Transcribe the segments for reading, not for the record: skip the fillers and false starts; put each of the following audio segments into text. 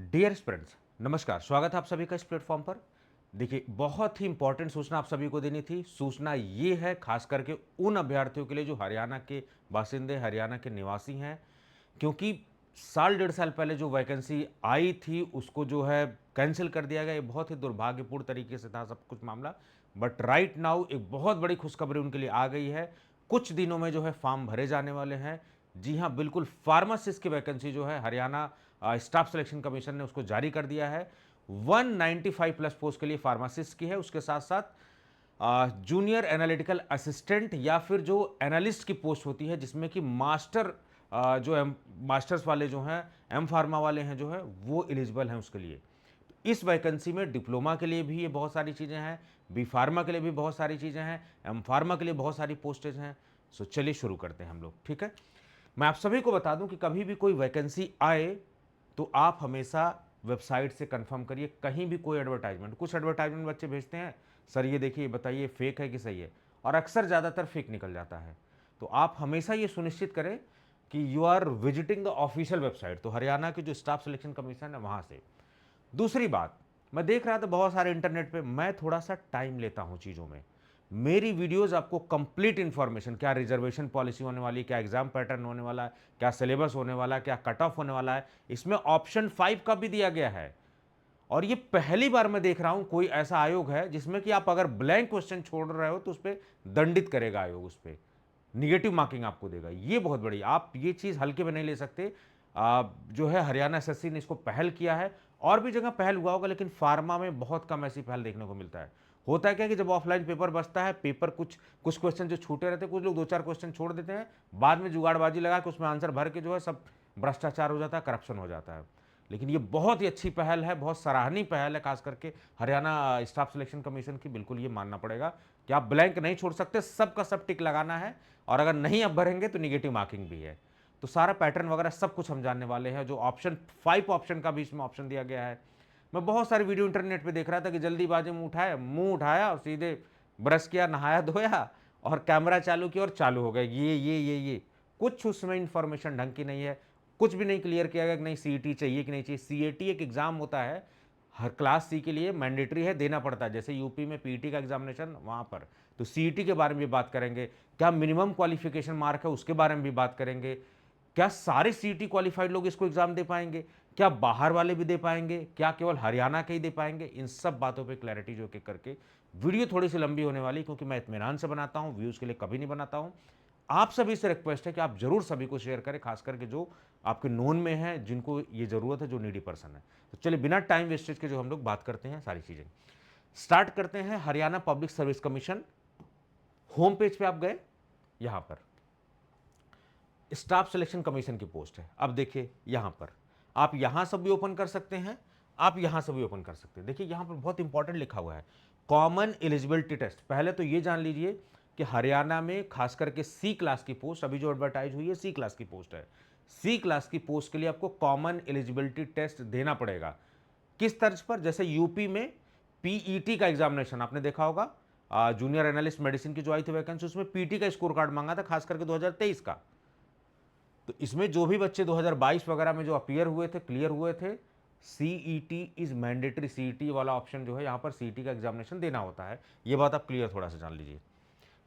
Dear friends, नमस्कार। स्वागत है आप सभी का इस प्लेटफॉर्म पर। देखिए, बहुत ही इंपॉर्टेंट सूचना आप सभी को देनी थी। सूचना ये है खास करके उन अभ्यर्थियों के लिए जो हरियाणा के बासिंदे, हरियाणा के निवासी हैं, क्योंकि साल डेढ़ साल पहले जो वैकेंसी आई थी उसको जो है कैंसिल कर दिया गया। ये बहुत ही दुर्भाग्यपूर्ण तरीके से था सब कुछ मामला। बट राइट नाउ एक बहुत बड़ी खुशखबरी उनके लिए आ गई है। कुछ दिनों में जो है फॉर्म भरे जाने वाले हैं। जी हाँ, बिल्कुल, फार्मासिस्ट की वैकेंसी जो है हरियाणा स्टाफ सिलेक्शन कमीशन ने उसको जारी कर दिया है। 195 प्लस पोस्ट के लिए फार्मासिस्ट की है। उसके साथ साथ जूनियर एनालिटिकल असिस्टेंट या फिर जो एनालिस्ट की पोस्ट होती है, जिसमें कि मास्टर जो एम मास्टर्स वाले जो हैं, एम फार्मा वाले हैं जो है, वो एलिजिबल हैं उसके लिए। तो इस वैकेंसी में डिप्लोमा के लिए भी ये बहुत सारी चीज़ें हैं, बी फार्मा के लिए भी बहुत सारी चीज़ें हैं, एम फार्मा के लिए बहुत सारी पोस्टेज हैं। सो चलिए शुरू करते हैं हम लोग, ठीक है। मैं आप सभी को बता दूं कि कभी भी कोई वैकेंसी आए तो आप हमेशा वेबसाइट से कंफर्म करिए। कहीं भी कोई एडवर्टाइजमेंट, कुछ एडवर्टाइजमेंट बच्चे भेजते हैं, सर ये देखिए बताइए फेक है कि सही है, और अक्सर ज़्यादातर फेक निकल जाता है। तो आप हमेशा ये सुनिश्चित करें कि you are visiting the official website, तो हरियाणा की जो स्टाफ सिलेक्शन कमीशन है वहाँ से। दूसरी बात, मैं देख रहा था बहुत सारे इंटरनेट पे, मैं थोड़ा सा टाइम लेता हूँ चीज़ों में। मेरी वीडियोस आपको कंप्लीट इंफॉर्मेशन, क्या रिजर्वेशन पॉलिसी होने वाली है, क्या एग्जाम पैटर्न होने वाला है, क्या सिलेबस होने वाला है, क्या कट ऑफ होने वाला है, इसमें ऑप्शन 5 का भी दिया गया है। और ये पहली बार मैं देख रहा हूं कोई ऐसा आयोग है जिसमें कि आप अगर ब्लैंक क्वेश्चन छोड़ रहे हो तो उस पर दंडित करेगा आयोग, उस पर निगेटिव मार्किंग आपको देगा। ये बहुत बड़ी, आप ये चीज़ हल्के में नहीं ले सकते। जो है हरियाणा एसएससी ने इसको पहल किया है। और भी जगह पहल हुआ होगा, लेकिन फार्मा में बहुत कम ऐसी पहल देखने को मिलता है। होता है क्या कि जब ऑफलाइन पेपर बचता है, पेपर कुछ कुछ क्वेश्चन जो छूटे रहते हैं, कुछ लोग दो चार क्वेश्चन छोड़ देते हैं, बाद में जुगाड़बाजी लगा के उसमें आंसर भर के जो है सब भ्रष्टाचार हो जाता है, करप्शन हो जाता है। लेकिन ये बहुत ही अच्छी पहल है, बहुत सराहनीय पहल है, खास करके हरियाणा स्टाफ सिलेक्शन कमीशन की। बिल्कुल ये मानना पड़ेगा कि आप ब्लैंक नहीं छोड़ सकते, सबका सब टिक लगाना है। और अगर नहीं आप भरेंगे तो निगेटिव मार्किंग भी है। तो सारा पैटर्न वगैरह सब कुछ हम जानने वाले हैं। जो ऑप्शन 5 ऑप्शन का भी इसमें ऑप्शन दिया गया है। मैं बहुत सारी वीडियो इंटरनेट पे देख रहा था कि जल्दीबाजी में मुंह उठाया और सीधे ब्रश किया, नहाया धोया और कैमरा चालू किया और चालू हो गया। ये कुछ उसमें इंफॉर्मेशन ढंग की नहीं है। कुछ भी नहीं क्लियर किया गया कि नहीं सीईटी चाहिए कि नहीं चाहिए। सीएटी एक एग्जाम होता है, हर क्लास सी के लिए मैंडेटरी है, देना पड़ता है। जैसे यूपी में पीटी का एग्जामिनेशन वहाँ पर, तो सीईटी के बारे में भी बात करेंगे। क्या मिनिमम क्वालिफिकेशन मार्क है उसके बारे में भी बात करेंगे। क्या सारे सीईटी क्वालिफाइड लोग इसको एग्जाम दे पाएंगे, क्या बाहर वाले भी दे पाएंगे, क्या केवल हरियाणा के ही दे पाएंगे, इन सब बातों पे क्लैरिटी जो कि करके। वीडियो थोड़ी सी लंबी होने वाली, क्योंकि मैं इत्मीनान से बनाता हूँ, व्यूज़ के लिए कभी नहीं बनाता हूँ। आप सभी से रिक्वेस्ट है कि आप जरूर सभी को शेयर करें, खास करके जो आपके नोन में है, जिनको ये जरूरत है, जो नीडी पर्सन है। तो चलिए बिना टाइम वेस्टेज के जो हम लोग बात करते हैं सारी चीजें, स्टार्ट करते हैं। Haryana public service commission home page पे आप गए, यहां पर स्टाफ सिलेक्शन कमीशन की पोस्ट है। अब देखिए यहां पर आप यहां से भी ओपन कर सकते हैं, आप यहां से भी ओपन कर सकते हैं। देखिए यहां पर बहुत इंपॉर्टेंट लिखा हुआ है, कॉमन एलिजिबिलिटी टेस्ट। पहले तो ये जान लीजिए कि हरियाणा में खास करके सी क्लास की पोस्ट, अभी जो एडवर्टाइज हुई है सी क्लास की पोस्ट है। सी क्लास की पोस्ट के लिए आपको कॉमन एलिजिबिलिटी टेस्ट देना पड़ेगा। किस तर्ज पर, जैसे यूपी में पीईटी का एग्जामिनेशन आपने देखा होगा, जूनियर एनालिस्ट मेडिसिन की जो आई थी वैकेंसी, उसमें पीटी का स्कोर कार्ड मांगा था, खास करके 2023 का। तो इसमें जो भी बच्चे 2022 वगैरह में जो अपीयर हुए थे, क्लियर हुए थे, सीईटी इज मैंडेटरी। सीईटी वाला ऑप्शन जो है यहां पर सीईटी का एग्जामिनेशन देना होता है। ये बात आप क्लियर थोड़ा सा जान लीजिए,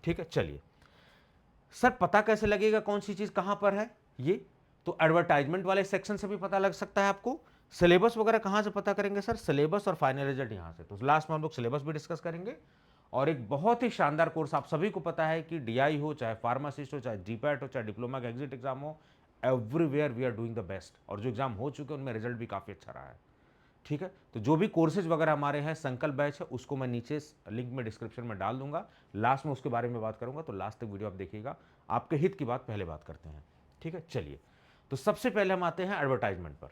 ठीक है। चलिए सर, पता कैसे लगेगा कौन सी चीज कहां पर है ये? तो एडवर्टाइजमेंट वाले सेक्शन से भी पता लग सकता है आपको। सिलेबस वगैरह कहां से पता करेंगे सर? सिलेबस और फाइनल रिजल्ट यहां से। तो लास्ट में हम लोग सिलेबस भी डिस्कस करेंगे। और एक बहुत ही शानदार कोर्स, आप सभी को पता है कि डीआई हो, चाहे फार्मासिस्ट हो, चाहे जीपैट हो, चाहे डिप्लोमा का एग्जिट एग्जाम हो, everywhere we are doing the best. और जो एग्जाम हो चुके हैं उनमें रिजल्ट भी काफी अच्छा रहा है, ठीक है। तो जो भी कोर्सेज वगैरह हमारे हैं, संकल्प बैच है, उसको मैं नीचे लिंक में डिस्क्रिप्शन में डाल दूंगा। लास्ट में उसके बारे में बात करूंगा, तो लास्ट तक वीडियो आप देखिएगा। आपके हित की बात पहले बात करते हैं, ठीक है। चलिए, तो सबसे पहले हम आते हैं एडवर्टाइजमेंट पर,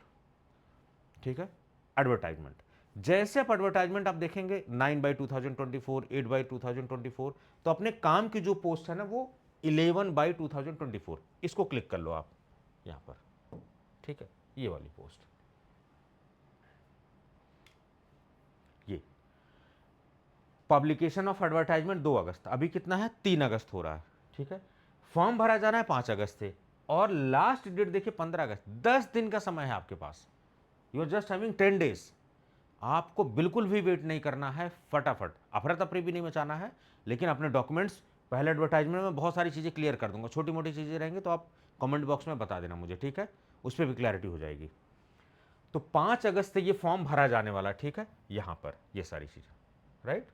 ठीक है। एडवर्टाइजमेंट, जैसे आप एडवर्टाइजमेंट आप देखेंगे 9/2024, 8/2024, तो अपने काम की जो पोस्ट है ना वो 11/2024, इसको क्लिक कर लो आप यहां पर, ठीक है। ये वाली पोस्ट, ये पब्लिकेशन ऑफ एडवर्टाइजमेंट 2 अगस्त, अभी कितना है 3 अगस्त हो रहा है, ठीक है। फॉर्म भरा जाना है 5 अगस्त से, और लास्ट डेट देखिए 15 अगस्त, 10 दिन का समय है आपके पास। You are just having 10 days. आपको बिल्कुल भी वेट नहीं करना है, फटाफट अफरा तफरी भी नहीं मचाना है, लेकिन अपने डॉक्यूमेंट्स पहले एडवर्टाइजमेंट में बहुत सारी चीज़ें क्लियर कर दूंगा, छोटी मोटी चीज़ें रहेंगी तो आप कमेंट बॉक्स में बता देना मुझे, ठीक है, उस पर भी क्लैरिटी हो जाएगी। तो 5 अगस्त से ये फॉर्म भरा जाने वाला, ठीक है, यहां पर ये सारी चीज़ें, राइट,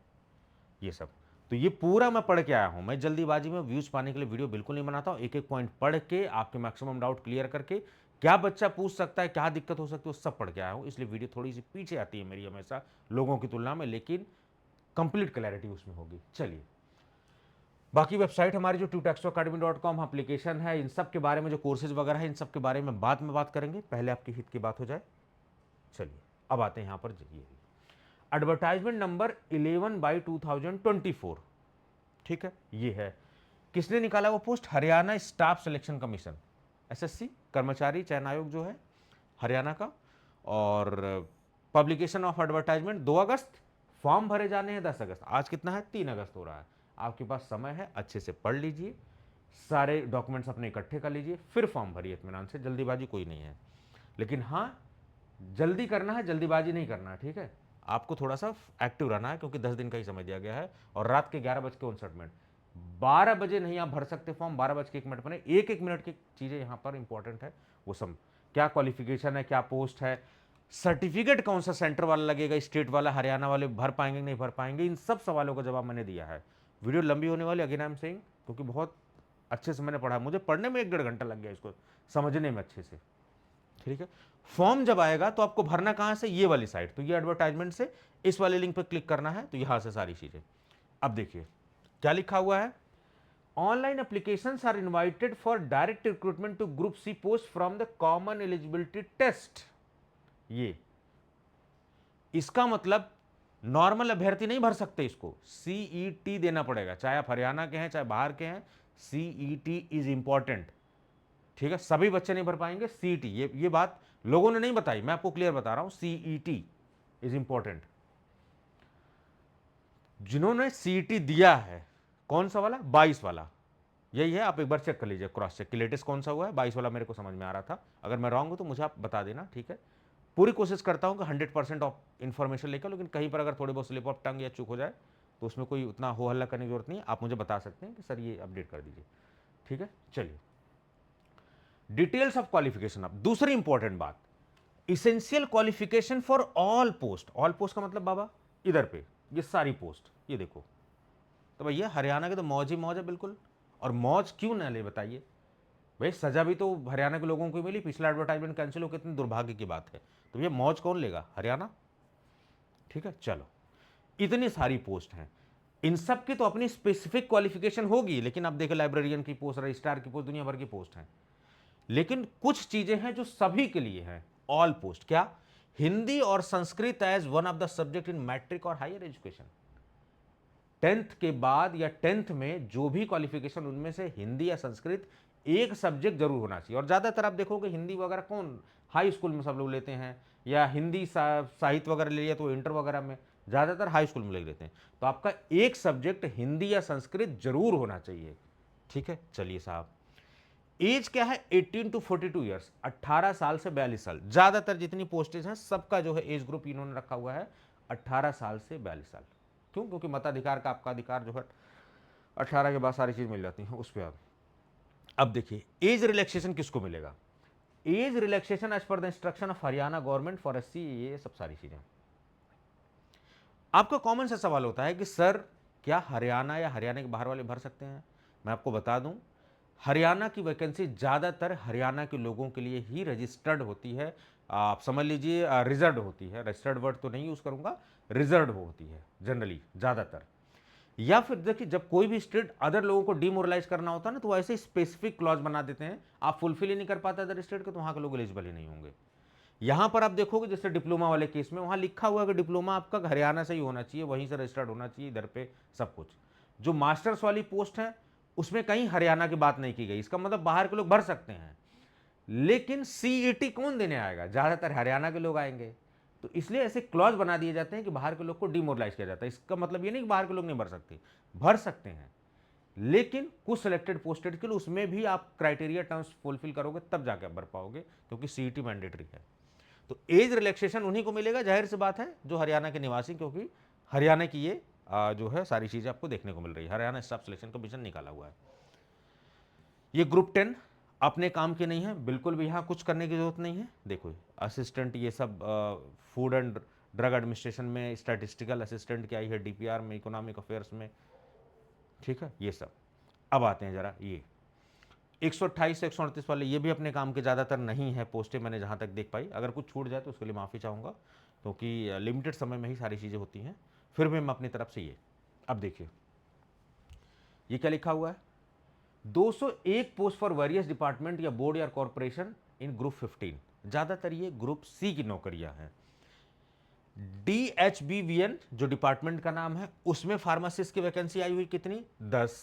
ये सब। तो ये पूरा मैं पढ़ के आया हूं। मैं जल्दीबाजी में व्यूज पाने के लिए वीडियो बिल्कुल नहीं बनाता हूं, एक एक पॉइंट पढ़ के आपके मैक्सिमम डाउट क्लियर करके, क्या बच्चा पूछ सकता है, क्या दिक्कत हो सकती है, वो सब पढ़ के आया हूं। इसलिए वीडियो थोड़ी सी पीछे आती है मेरी हमेशा लोगों की तुलना में, लेकिन कंप्लीट क्लैरिटी उसमें होगी। चलिए, बाकी वेबसाइट हमारी जो tutextoacademy.com एप्लीकेशन है, इन सब के बारे में जो कोर्सेज वगैरह है, इन सब के बारे में बाद में बात करेंगे, पहले आपकी हित की बात हो जाए। चलिए, अब आते हैं यहां पर, ये एडवर्टाइजमेंट नंबर 11/2024, ठीक है, ये है। किसने निकाला वो post? Haryana staff selection commission, SSC, कर्मचारी चयन आयोग जो है हरियाणा का। और publication of advertisement 2 August, form भरे जाने हैं 10 अगस्त। आज कितना है? 3 अगस्त हो रहा है। आपके पास समय है, अच्छे से पढ़ लीजिए, सारे डॉक्यूमेंट्स अपने इकट्ठे कर लीजिए, फिर फॉर्म भरिए इत्मीनान से, जल्दीबाजी कोई नहीं है। लेकिन हाँ, जल्दी करना है, जल्दीबाजी नहीं करना है, ठीक है। आपको थोड़ा सा एक्टिव रहना है, क्योंकि 10 दिन का ही समय दिया गया है, और रात के 11:59, 12 बजे नहीं आप भर सकते फॉर्म, 12:01 पर, एक एक मिनट की चीज़ें यहाँ पर इंपॉर्टेंट है। वो सब क्या क्वालिफिकेशन है, क्या पोस्ट है, सर्टिफिकेट कौन सा सेंटर वाला लगेगा, स्टेट वाला, हरियाणा वाले भर पाएंगे नहीं भर पाएंगे, इन सब सवालों का जवाब मैंने दिया है। वीडियो लंबी होने वाली, अगेन आई एम सेइंग, क्योंकि बहुत अच्छे से मैंने पढ़ा, मुझे पढ़ने में 1-1.5 घंटा लग गया इसको समझने में अच्छे से, ठीक है। फॉर्म जब आएगा तो आपको भरना कहां से? ये वाली साइट, तो ये एडवर्टाइजमेंट से इस वाले लिंक पर क्लिक करना है, तो यहां से सारी चीजें। अब देखिए क्या लिखा हुआ है, online applications are invited for direct recruitment to group C post from the common eligibility test. ये इसका मतलब नॉर्मल अभ्यर्थी नहीं भर सकते इसको, सीईटी देना पड़ेगा, चाहे आप हरियाणा के हैं चाहे बाहर के हैं, सीईटी इज इंपॉर्टेंट, ठीक है। सभी बच्चे नहीं भर पाएंगे सीईटी, ये बात लोगों ने नहीं बताई, मैं आपको क्लियर बता रहा हूं, सीईटी इज इंपॉर्टेंट। जिन्होंने सीईटी दिया है, कौन सा वाला? 22 वाला, यही है, आप एक बार चेक कर लीजिए, क्रॉस चेक, लेटेस्ट कौन सा हुआ है, 22 वाला मेरे को समझ में आ रहा था, अगर मैं रॉन्ग हूं तो मुझे आप बता देना, ठीक है। पूरी कोशिश करता हूं कि 100% ऑफ इन्फॉर्मेशन लेकर, लेकिन कहीं पर अगर थोड़ी बहुत स्लिप ऑफ टंग या चूक हो जाए तो उसमें कोई उतना हो हल्ला करने की जरूरत नहीं है, आप मुझे बता सकते हैं कि सर ये अपडेट कर दीजिए, ठीक है। चलिए, डिटेल्स ऑफ क्वालिफिकेशन। अब दूसरी इंपॉर्टेंट बात, essential qualification for all post. All post का मतलब बाबा इधर पे ये सारी पोस्ट, ये देखो, तो भैया हरियाणा के तो मौज ही मौज है बिल्कुल। और मौज क्यों ना ले बताइए भाई, सजा भी तो हरियाणा के लोगों को मिली, पिछला एडवर्टाइजमेंट कैंसिल हो, कितनी दुर्भाग्य की बात है। तो ये मौज कौन लेगा? हरियाणा, ठीक है। चलो, इतनी सारी पोस्ट हैं, इन सब की तो अपनी स्पेसिफिक क्वालिफिकेशन होगी, लेकिन अब देखो लाइब्रेरियन की पोस्ट, रजिस्ट्रार की पोस्ट, दुनिया भर की पोस्ट हैं, लेकिन कुछ चीजें हैं जो सभी के लिए हैं, ऑल पोस्ट। क्या? हिंदी और Sanskrit as one of the subject in matric और हायर एजुकेशन। 10th के बाद या 10th में जो भी क्वालिफिकेशन, उनमें से हिंदी या संस्कृत एक सब्जेक्ट जरूर होना चाहिए। और ज़्यादातर आप देखोगे हिंदी वगैरह कौन हाई स्कूल में सब लोग लेते हैं, या हिंदी साहित्य वगैरह ले लिया तो इंटर वगैरह में, ज़्यादातर हाई स्कूल में ले लेते हैं। तो आपका एक सब्जेक्ट हिंदी या संस्कृत जरूर होना चाहिए, ठीक है। चलिए साहब, एज क्या है? 18 टू 42 ईयर्स, 18 साल से 42 साल। ज़्यादातर जितनी पोस्टेज हैं सबका जो है एज ग्रुप इन्होंने रखा हुआ है 18 साल से 42 साल। क्यों? क्योंकि मताधिकार का आपका अधिकार जो है 18 के बाद सारी चीज मिल जाती है उस पर। अब देखिए, एज रिलैक्सेशन किसको मिलेगा? Age relaxation as per the instruction of Haryana government for SC, ये सब सारी चीजें। आपका कॉमन सा सवाल होता है कि सर क्या हरियाणा या हरियाणा के बाहर वाले भर सकते हैं? मैं आपको बता दूं, हरियाणा की वैकेंसी ज़्यादातर हरियाणा के लोगों के लिए ही रजिस्टर्ड होती है, आप समझ लीजिए रिजर्व होती है, रजिस्टर्ड वर्ड तो नहीं यूज़ करूंगा, रिजर्व होती है जनरली ज़्यादातर। या फिर देखिए, जब कोई भी स्टेट अदर लोगों को डिमोरलाइज करना होता है ना, तो ऐसे स्पेसिफिक क्लॉज बना देते हैं, आप फुलफिल ही नहीं कर पाते अदर स्टेट के, तो वहाँ के लोग एलिजिबल ही नहीं होंगे। यहां पर आप देखोगे जैसे डिप्लोमा वाले केस में, वहां लिखा हुआ है कि डिप्लोमा आपका हरियाणा से ही होना चाहिए, वहीं से रजिस्टर्ड होना चाहिए, इधर पे सब कुछ। जो मास्टर्स वाली पोस्ट है उसमें कहीं हरियाणा की बात नहीं की गई, इसका मतलब बाहर के लोग भर सकते हैं, लेकिन सीईटी कौन देने आएगा? ज्यादातर हरियाणा के लोग आएंगे। तो इसलिए ऐसे क्लॉज बना दिए जाते हैं कि बाहर के लोग को डिमोरलाइज किया जाता है। इसका मतलब ये नहीं कि बाहर के लोग नहीं भर सकते, भर सकते हैं, लेकिन कुछ सिलेक्टेड पोस्टेड के लिए उसमें भी आप क्राइटेरिया टर्म्स फुलफिल करोगे तब जाके आप भर पाओगे, क्योंकि सीईटी मैंडेटरी है। तो एज रिलैक्सेशन उन्हीं को मिलेगा, जाहिर सी बात है, जो हरियाणा के निवासी, क्योंकि हरियाणा की ये जो है सारी चीज़ें आपको देखने को मिल रही है। हरियाणा स्टाफ सिलेक्शन कमीशन निकाला हुआ है। ये ग्रुप 10 अपने काम के नहीं है, बिल्कुल भी यहाँ कुछ करने की जरूरत नहीं है। देखो असिस्टेंट, ये सब फूड एंड ड्रग एडमिनिस्ट्रेशन में स्टैटिस्टिकल असिस्टेंट की आई है, डीपीआर में, इकोनॉमिक अफेयर्स में, ठीक है, ये सब। अब आते हैं जरा ये 128 से 138 वाले, ये भी अपने काम के ज़्यादातर नहीं है पोस्टें, मैंने जहाँ तक देख पाई। अगर कुछ छूट जाए तो उसके लिए माफ़ी चाहूँगा, क्योंकि लिमिटेड समय में ही सारी चीज़ें होती हैं। फिर भी मैं अपनी तरफ से ये, अब देखिए ये क्या लिखा हुआ है, 201 पोस्ट फॉर वेरियस डिपार्टमेंट या बोर्ड या कॉर्पोरेशन इन ग्रुप 15। ज़्यादातर ये ग्रुप सी की नौकरियां हैं। DHBVN जो डिपार्टमेंट का नाम है, उसमें फार्मासिस्ट की वैकेंसी आई हुई कितनी, 10।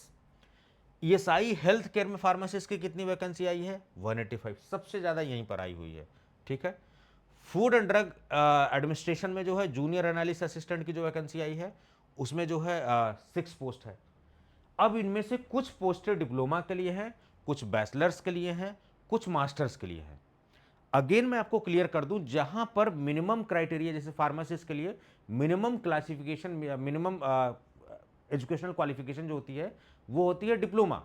ESI हेल्थ केयर में फार्मासिस्ट की कितनी वैकेंसी आई है, 185, सबसे ज़्यादा यहीं पर आई हुई है, ठीक है। फूड एंड ड्रग एडमिनिस्ट्रेशन में जो है जूनियर एनालिस्ट असिस्टेंट की जो वैकेंसी आई है, उसमें जो है 6 पोस्ट है। अब इनमें से कुछ पोस्टें डिप्लोमा के लिए हैं, कुछ बैचलर्स के लिए हैं, कुछ मास्टर्स के लिए हैं। अगेन मैं आपको क्लियर कर दूं, जहां पर मिनिमम क्राइटेरिया, जैसे फार्मासिस्ट के लिए minimum classification, minimum educational qualification जो होती है वो होती है डिप्लोमा।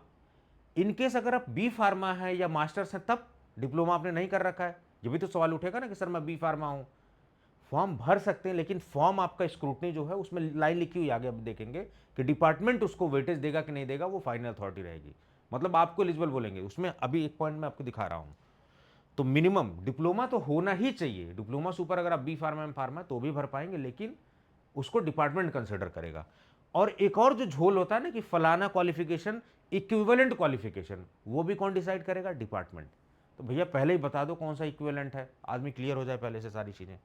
इनकेस अगर आप बी फार्मा है या मास्टर्स है, तब डिप्लोमा आपने नहीं कर रखा है, ये भी तो सवाल उठेगा ना कि सर मैं बी फार्मा हूं। फॉर्म भर सकते हैं, लेकिन फॉर्म आपका स्क्रूटनी जो है उसमें लाइन लिखी हुई, आगे अब देखेंगे कि डिपार्टमेंट उसको वेटेज देगा कि नहीं देगा, वो फाइनल अथॉरिटी रहेगी। मतलब आपको एलिजिबल बोलेंगे उसमें। अभी एक पॉइंट मैं आपको दिखा रहा हूं। तो मिनिमम डिप्लोमा तो होना ही चाहिए। डिप्लोमा से ऊपर अगर आप बी फार्मा एम फार्मा तो भी भर पाएंगे, लेकिन उसको डिपार्टमेंट कंसिडर करेगा। और एक और जो झोल होता है ना कि फलाना क्वालिफिकेशन इक्विवेलेंट क्वालिफिकेशन, वो भी कौन डिसाइड करेगा, डिपार्टमेंट। तो भैया पहले ही बता दो कौन सा इक्विवेलेंट है, आदमी क्लियर हो जाए पहले से सारी चीजें,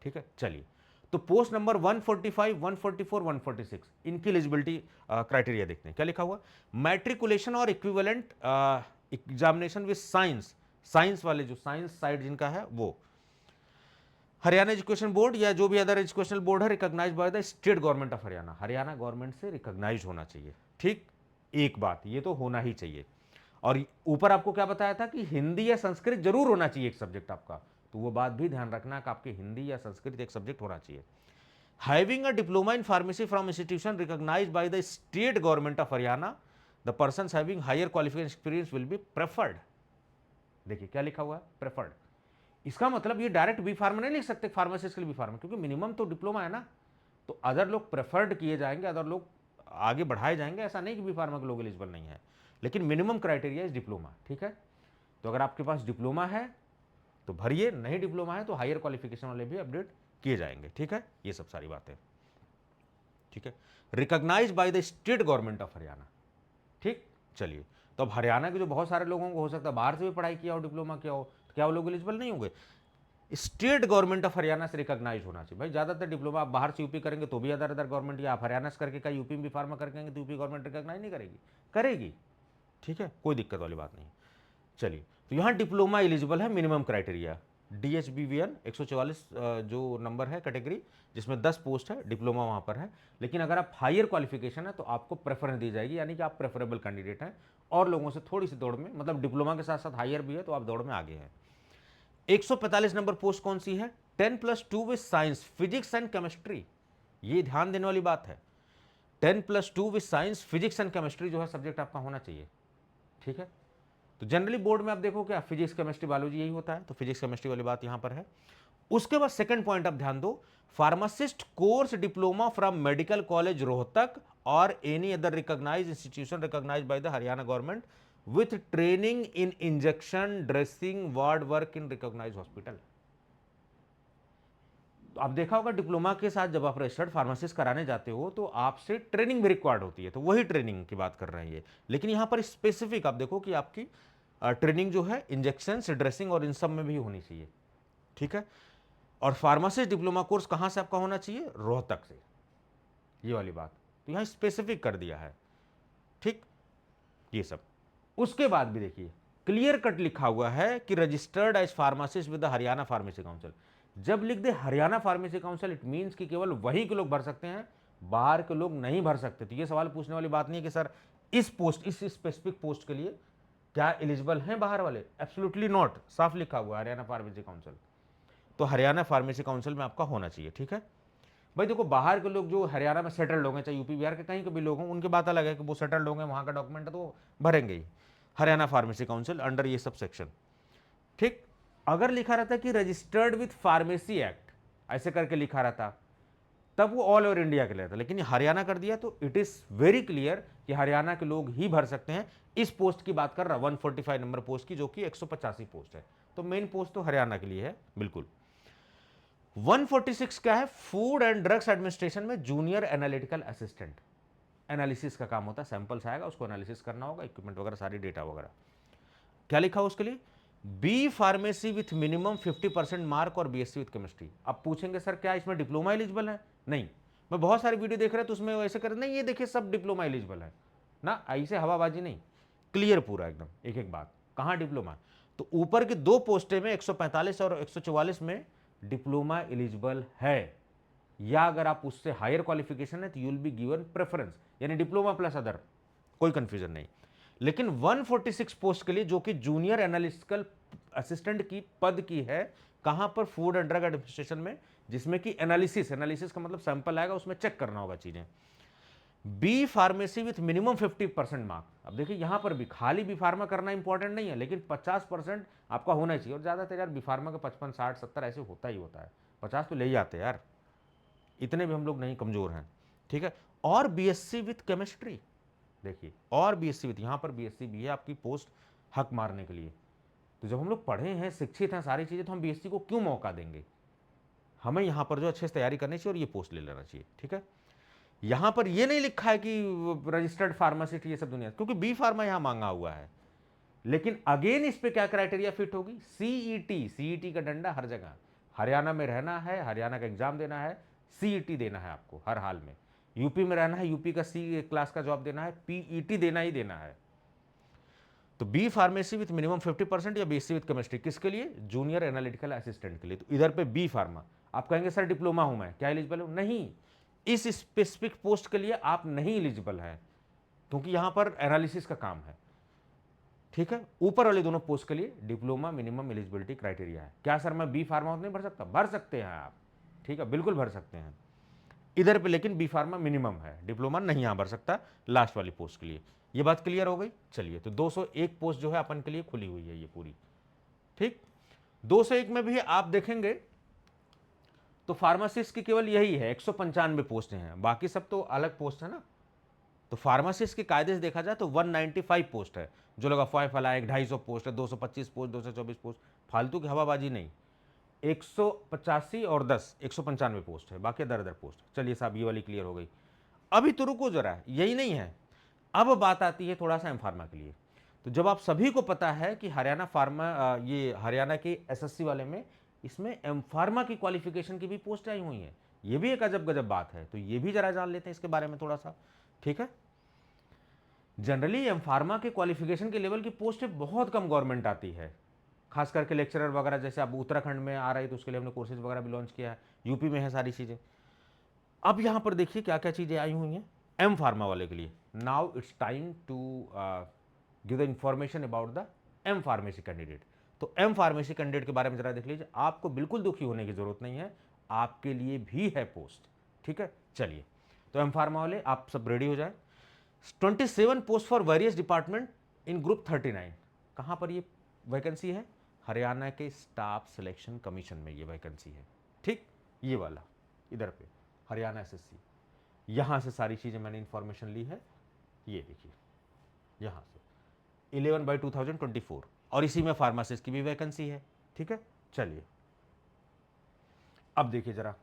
ठीक है। चलिए, तो पोस्ट नंबर 145, 144, 146 इनकी एलिजिबिलिटी क्राइटेरिया देखते हैं। क्या लिखा हुआ, मैट्रिकुलेशन और equivalent examination with science, science वाले जो साइंस साइड जिनका है वो हरियाणा एजुकेशन बोर्ड या जो भी अदर एजुकेशनल बोर्ड है recognised by the state government of Haryana, Haryana government से रिकॉग्नाइज्ड होना चाहिए, ठीक। एक बात ये तो होना ही चाहिए। और ऊपर आपको क्या बताया था कि हिंदी या संस्कृत जरूर होना चाहिए एक सब्जेक्ट आपका, तो वो बात भी ध्यान रखना कि आपके हिंदी या संस्कृत एक सब्जेक्ट होना चाहिए। Having a diploma in pharmacy from institution recognised by the state government of Haryana, the person having higher qualification experience will be preferred. देखिए क्या लिखा हुआ है, प्रेफर्ड। इसका मतलब ये डायरेक्ट बी फार्मा नहीं लिख सकते फार्मासिस्ट के लिए बी फार्मा, क्योंकि मिनिमम तो डिप्लोमा है ना। तो अदर लोग प्रेफर्ड किए जाएंगे, अदर लोग आगे बढ़ाए जाएंगे। ऐसा नहीं कि बी फार्मा के लोग एलिजिबल नहीं है, लेकिन मिनिमम क्राइटेरिया इज डिप्लोमा, ठीक है। तो अगर आपके पास डिप्लोमा है तो भरिए, नहीं डिप्लोमा है तो हायर क्वालिफिकेशन वाले भी अपडेट किए जाएंगे, ठीक है। ये सब सारी बातें, ठीक है। Recognised by the state government of Haryana, ठीक। चलिए, तो अब हरियाणा के जो बहुत सारे लोगों को हो सकता है बाहर से भी पढ़ाई किया हो, डिप्लोमा किया हो, तो क्या वो लोग एलिजिबल नहीं होंगे। स्टेट गवर्नमेंट ऑफ हरियाणा से रिकॉग्नाइज होना चाहिए। भाई ज्यादातर डिप्लोमा आप बाहर से यूपी करेंगे तो भी अदर गवर्नमेंट, या आप हरियाणा से करके का यूपी में भी फार्मा करके तो यूपी गवर्नमेंट रिकॉग्नाइज नहीं करेगी, करेगी, ठीक है, कोई दिक्कत वाली बात नहीं। चलिए, तो यहाँ डिप्लोमा एलिजिबल है, मिनिमम क्राइटेरिया DHBVN 144 जो नंबर है कैटेगरी, जिसमें 10 पोस्ट है, डिप्लोमा वहाँ पर है। लेकिन अगर आप हायर क्वालिफिकेशन है तो आपको प्रेफरेंस दी जाएगी, यानी कि आप प्रेफरेबल कैंडिडेट हैं और लोगों से थोड़ी सी दौड़ में, मतलब डिप्लोमा के साथ साथ हायर भी है तो आप दौड़ में आगे हैं। 145 नंबर पोस्ट कौन सी है, 10+2 with science, physics and chemistry. ये ध्यान देने वाली बात है, 10+2 with science, physics and chemistry जो है सब्जेक्ट आपका होना चाहिए, ठीक है। तो जनरली बोर्ड में आप देखो क्या फिजिक्स केमिस्ट्री बायोलॉजी यही होता है, तो फिजिक्स केमिस्ट्री वाली बात यहां पर है। उसके बाद सेकंड पॉइंट आप ध्यान दो, pharmacist course diploma from medical college Rohtak और any other recognised institution recognised by the Haryana government with training in injection dressing ward work in recognised hospital. तो आप देखा होगा डिप्लोमा के साथ जब आप रजिस्टर्ड फार्मासिस्ट कराने जाते हो तो आपसे ट्रेनिंग भी रिक्वायर्ड होती है, तो वही ट्रेनिंग की बात कर रहे हैं ये। लेकिन यहां पर स्पेसिफिक आप देखो कि आपकी ट्रेनिंग जो है इंजेक्शन ड्रेसिंग और इन सब में भी होनी चाहिए, ठीक है। और फार्मासिस्ट डिप्लोमा कोर्स कहां से आपका होना चाहिए, रोहतक से, ये वाली बात तो यहां स्पेसिफिक कर दिया है, ठीक। ये सब उसके बाद भी देखिए क्लियर कट लिखा हुआ है कि registered as pharmacist with the Haryana pharmacy council. जब लिख दे Haryana pharmacy council, it means कि केवल वहीं के लोग भर सकते हैं, बाहर के लोग नहीं भर सकते। तो ये सवाल पूछने वाली बात नहीं है कि सर इस पोस्ट, इस स्पेसिफिक पोस्ट के लिए क्या एलिजिबल हैं बाहर वाले, एब्सोल्युटली नॉट, साफ लिखा हुआ है हरियाणा फार्मेसी काउंसिल। तो हरियाणा फार्मेसी काउंसिल में आपका होना चाहिए। ठीक है भाई, देखो बाहर के लोग जो हरियाणा में सेटल्ड लोग हैं, चाहे यूपी बिहार के कहीं के भी लोग हों, उनकी बात अलग है कि वो सेटल्ड लोग हैं, वहाँ का डॉक्यूमेंट है तो भरेंगे ही। हरियाणा फार्मेसी काउंसिल अंडर ये सब सेक्शन। ठीक, अगर लिखा रहता कि रजिस्टर्ड विथ फार्मेसी एक्ट ऐसे करके लिखा रहता तब वो ऑल ओवर इंडिया के लिए था, लेकिन ये हरियाणा कर दिया तो इट इज वेरी क्लियर कि हरियाणा के लोग ही भर सकते हैं। इस पोस्ट की बात कर रहा 145 नंबर पोस्ट की, जो कि 185 पोस्ट है, तो मेन पोस्ट तो हरियाणा के लिए है बिल्कुल। 146 क्या है, फूड एंड ड्रग्स एडमिनिस्ट्रेशन में जूनियर एनालिटिकल असिस्टेंट। एनालिसिस का काम होता है, सैंपल्स आएगा उसको एनालिसिस करना होगा, इक्विपमेंट वगैरह सारी डेटा वगैरह। क्या लिखा हो उसके लिए, B pharmacy with minimum 50% mark और बीएससी विथ केमिस्ट्री। अब पूछेंगे सर क्या इसमें डिप्लोमा एलिजिबल है? नहीं, मैं बहुत सारी वीडियो देख रहा तो उसमें ऐसे कर नहीं, ये देखिए सब डिप्लोमा एलिजिबल है ना, ऐसे हवाबाजी नहीं, क्लियर पूरा एकदम एक एक बात। कहाँ डिप्लोमा? तो ऊपर की दो पोस्टें में 145 और 144 में डिप्लोमा एलिजिबल है, या अगर आप उससे हायर क्वालिफिकेशन है तो you will be given preference, यानी डिप्लोमा प्लस अदर, कोई कंफ्यूजन नहीं। लेकिन 146 पोस्ट के लिए जो कि जूनियर एनालिटिकल असिस्टेंट की पद की है, कहां पर, फूड एंड ड्रग एडमिनिस्ट्रेशन में, जिसमें कि एनालिसिस, एनालिसिस का मतलब सैंपल आएगा उसमें चेक करना होगा चीजें। B pharmacy with minimum 50% mark. अब देखिए यहां पर भी खाली बी फार्मा करना इंपॉर्टेंट नहीं है, लेकिन 50% आपका होना चाहिए, और ज्यादातर यार बी फार्मा का 55 60 70 ऐसे होता ही होता है, 50 तो ले ही आते हैं यार, इतने भी हम लोग नहीं कमजोर हैं। ठीक है, और बीएससी विथ केमिस्ट्री, देखिए और बीएससी विथ, यहां पर बीएससी भी है आपकी पोस्ट हक मारने के लिए। तो जब हम लोग पढ़े हैं, शिक्षित हैं सारी चीजें, तो हम बीएससी को क्यों मौका देंगे? हमें यहां पर जो अच्छे से तैयारी करनी चाहिए और ये पोस्ट ले लेना चाहिए। ठीक है, यहां पर ये नहीं लिखा है कि रजिस्टर्ड फार्मासिस्ट ये सब दुनिया, क्योंकि बी फार्मा यहां मांगा हुआ है, लेकिन अगेन इस पे क्या क्राइटेरिया फिट होगी, सीईटी। सीईटी का डंडा हर जगह, हरियाणा में रहना है, हरियाणा का एग्जाम देना है, सीईटी देना है आपको हर हाल में। यूपी में रहना है, यूपी का सी क्लास का जॉब देना है, पीईटी देना ही देना है। तो बी फार्मेसी विथ मिनिमम 50% या बीएससी विथ केमिस्ट्री, किसके लिए, जूनियर एनालिटिकल असिस्टेंट के लिए। तो इधर पे बी फार्मा। आप कहेंगे सर डिप्लोमा हूं मैं, क्या एलिजिबल हूं? नहीं, इस स्पेसिफिक पोस्ट के लिए आप नहीं एलिजिबल है, क्योंकि यहां पर एनालिसिस का काम है। ठीक है, ऊपर वाले दोनों पोस्ट के लिए डिप्लोमा मिनिमम एलिजिबिलिटी क्राइटेरिया है। क्या सर मैं बी फार्मा नहीं भर सकता? भर सकते हैं आप, ठीक है, बिल्कुल भर सकते हैं इधर पे, लेकिन बी फार्मा मिनिमम है, डिप्लोमा नहीं यहां भर सकता लास्ट वाली पोस्ट के लिए। ये बात क्लियर हो गई? चलिए, तो 201 पोस्ट जो है अपन के लिए खुली हुई है ये पूरी। ठीक, 201 में भी आप देखेंगे तो फार्मासिस्ट की केवल यही है 195 पोस्ट हैं, बाकी सब तो अलग पोस्ट है ना। तो फार्मासिस्ट के कायदे से देखा जाए तो 195 पोस्ट है, जो लोग अफवाह फैलाए 250 पोस्ट है, 225 पोस्ट, 224 पोस्ट, फालतू की हवाबाजी नहीं। 185 और 10 195 पोस्ट है, बाकी अदर अदर पोस्ट। चलिए साहब ये वाली क्लियर हो गई। अभी तो रुको जरा, यही नहीं है, अब बात आती है थोड़ा सा एम फार्मा के लिए। तो जब आप सभी को पता है कि हरियाणा फार्मा, ये हरियाणा के एसएससी वाले में, इसमें एम फार्मा की क्वालिफिकेशन की भी पोस्ट आई हुई है, ये भी एक अजब गजब बात है, तो ये भी जरा जान लेते हैं इसके बारे में थोड़ा सा। ठीक है, जनरली एम फार्मा के क्वालिफिकेशन के लेवल की पोस्ट बहुत कम गवर्नमेंट आती है, खास करके लेक्चरर वगैरह, जैसे अब उत्तराखंड में आ रही है तो उसके लिए हमने कोर्सेज वगैरह भी लॉन्च किया है, यूपी में है सारी चीज़ें। अब यहाँ पर देखिए क्या क्या चीज़ें आई हुई हैं एम फार्मा वाले के लिए। Now it's time to give the information about the M pharmacy candidate. तो एम फार्मेसी कैंडिडेट के बारे में जरा देख लीजिए, आपको बिल्कुल दुखी होने की जरूरत नहीं है, आपके लिए भी है पोस्ट। ठीक है, चलिए, तो एम फार्मा वाले आप सब रेडी हो जाए। 27 post for various department in group 39। कहाँ पर ये वैकेंसी है? हरियाणा के स्टाफ सिलेक्शन कमीशन में ये वैकेंसी है। ठीक, ये वाला इधर पे हरियाणा एसएससी, यहाँ से सारी चीज़ें मैंने इंफॉर्मेशन ली है, ये देखिए यहाँ से 11/2024, और इसी में फार्मासिस्ट की भी वैकेंसी है। ठीक है, चलिए अब देखिए जरा,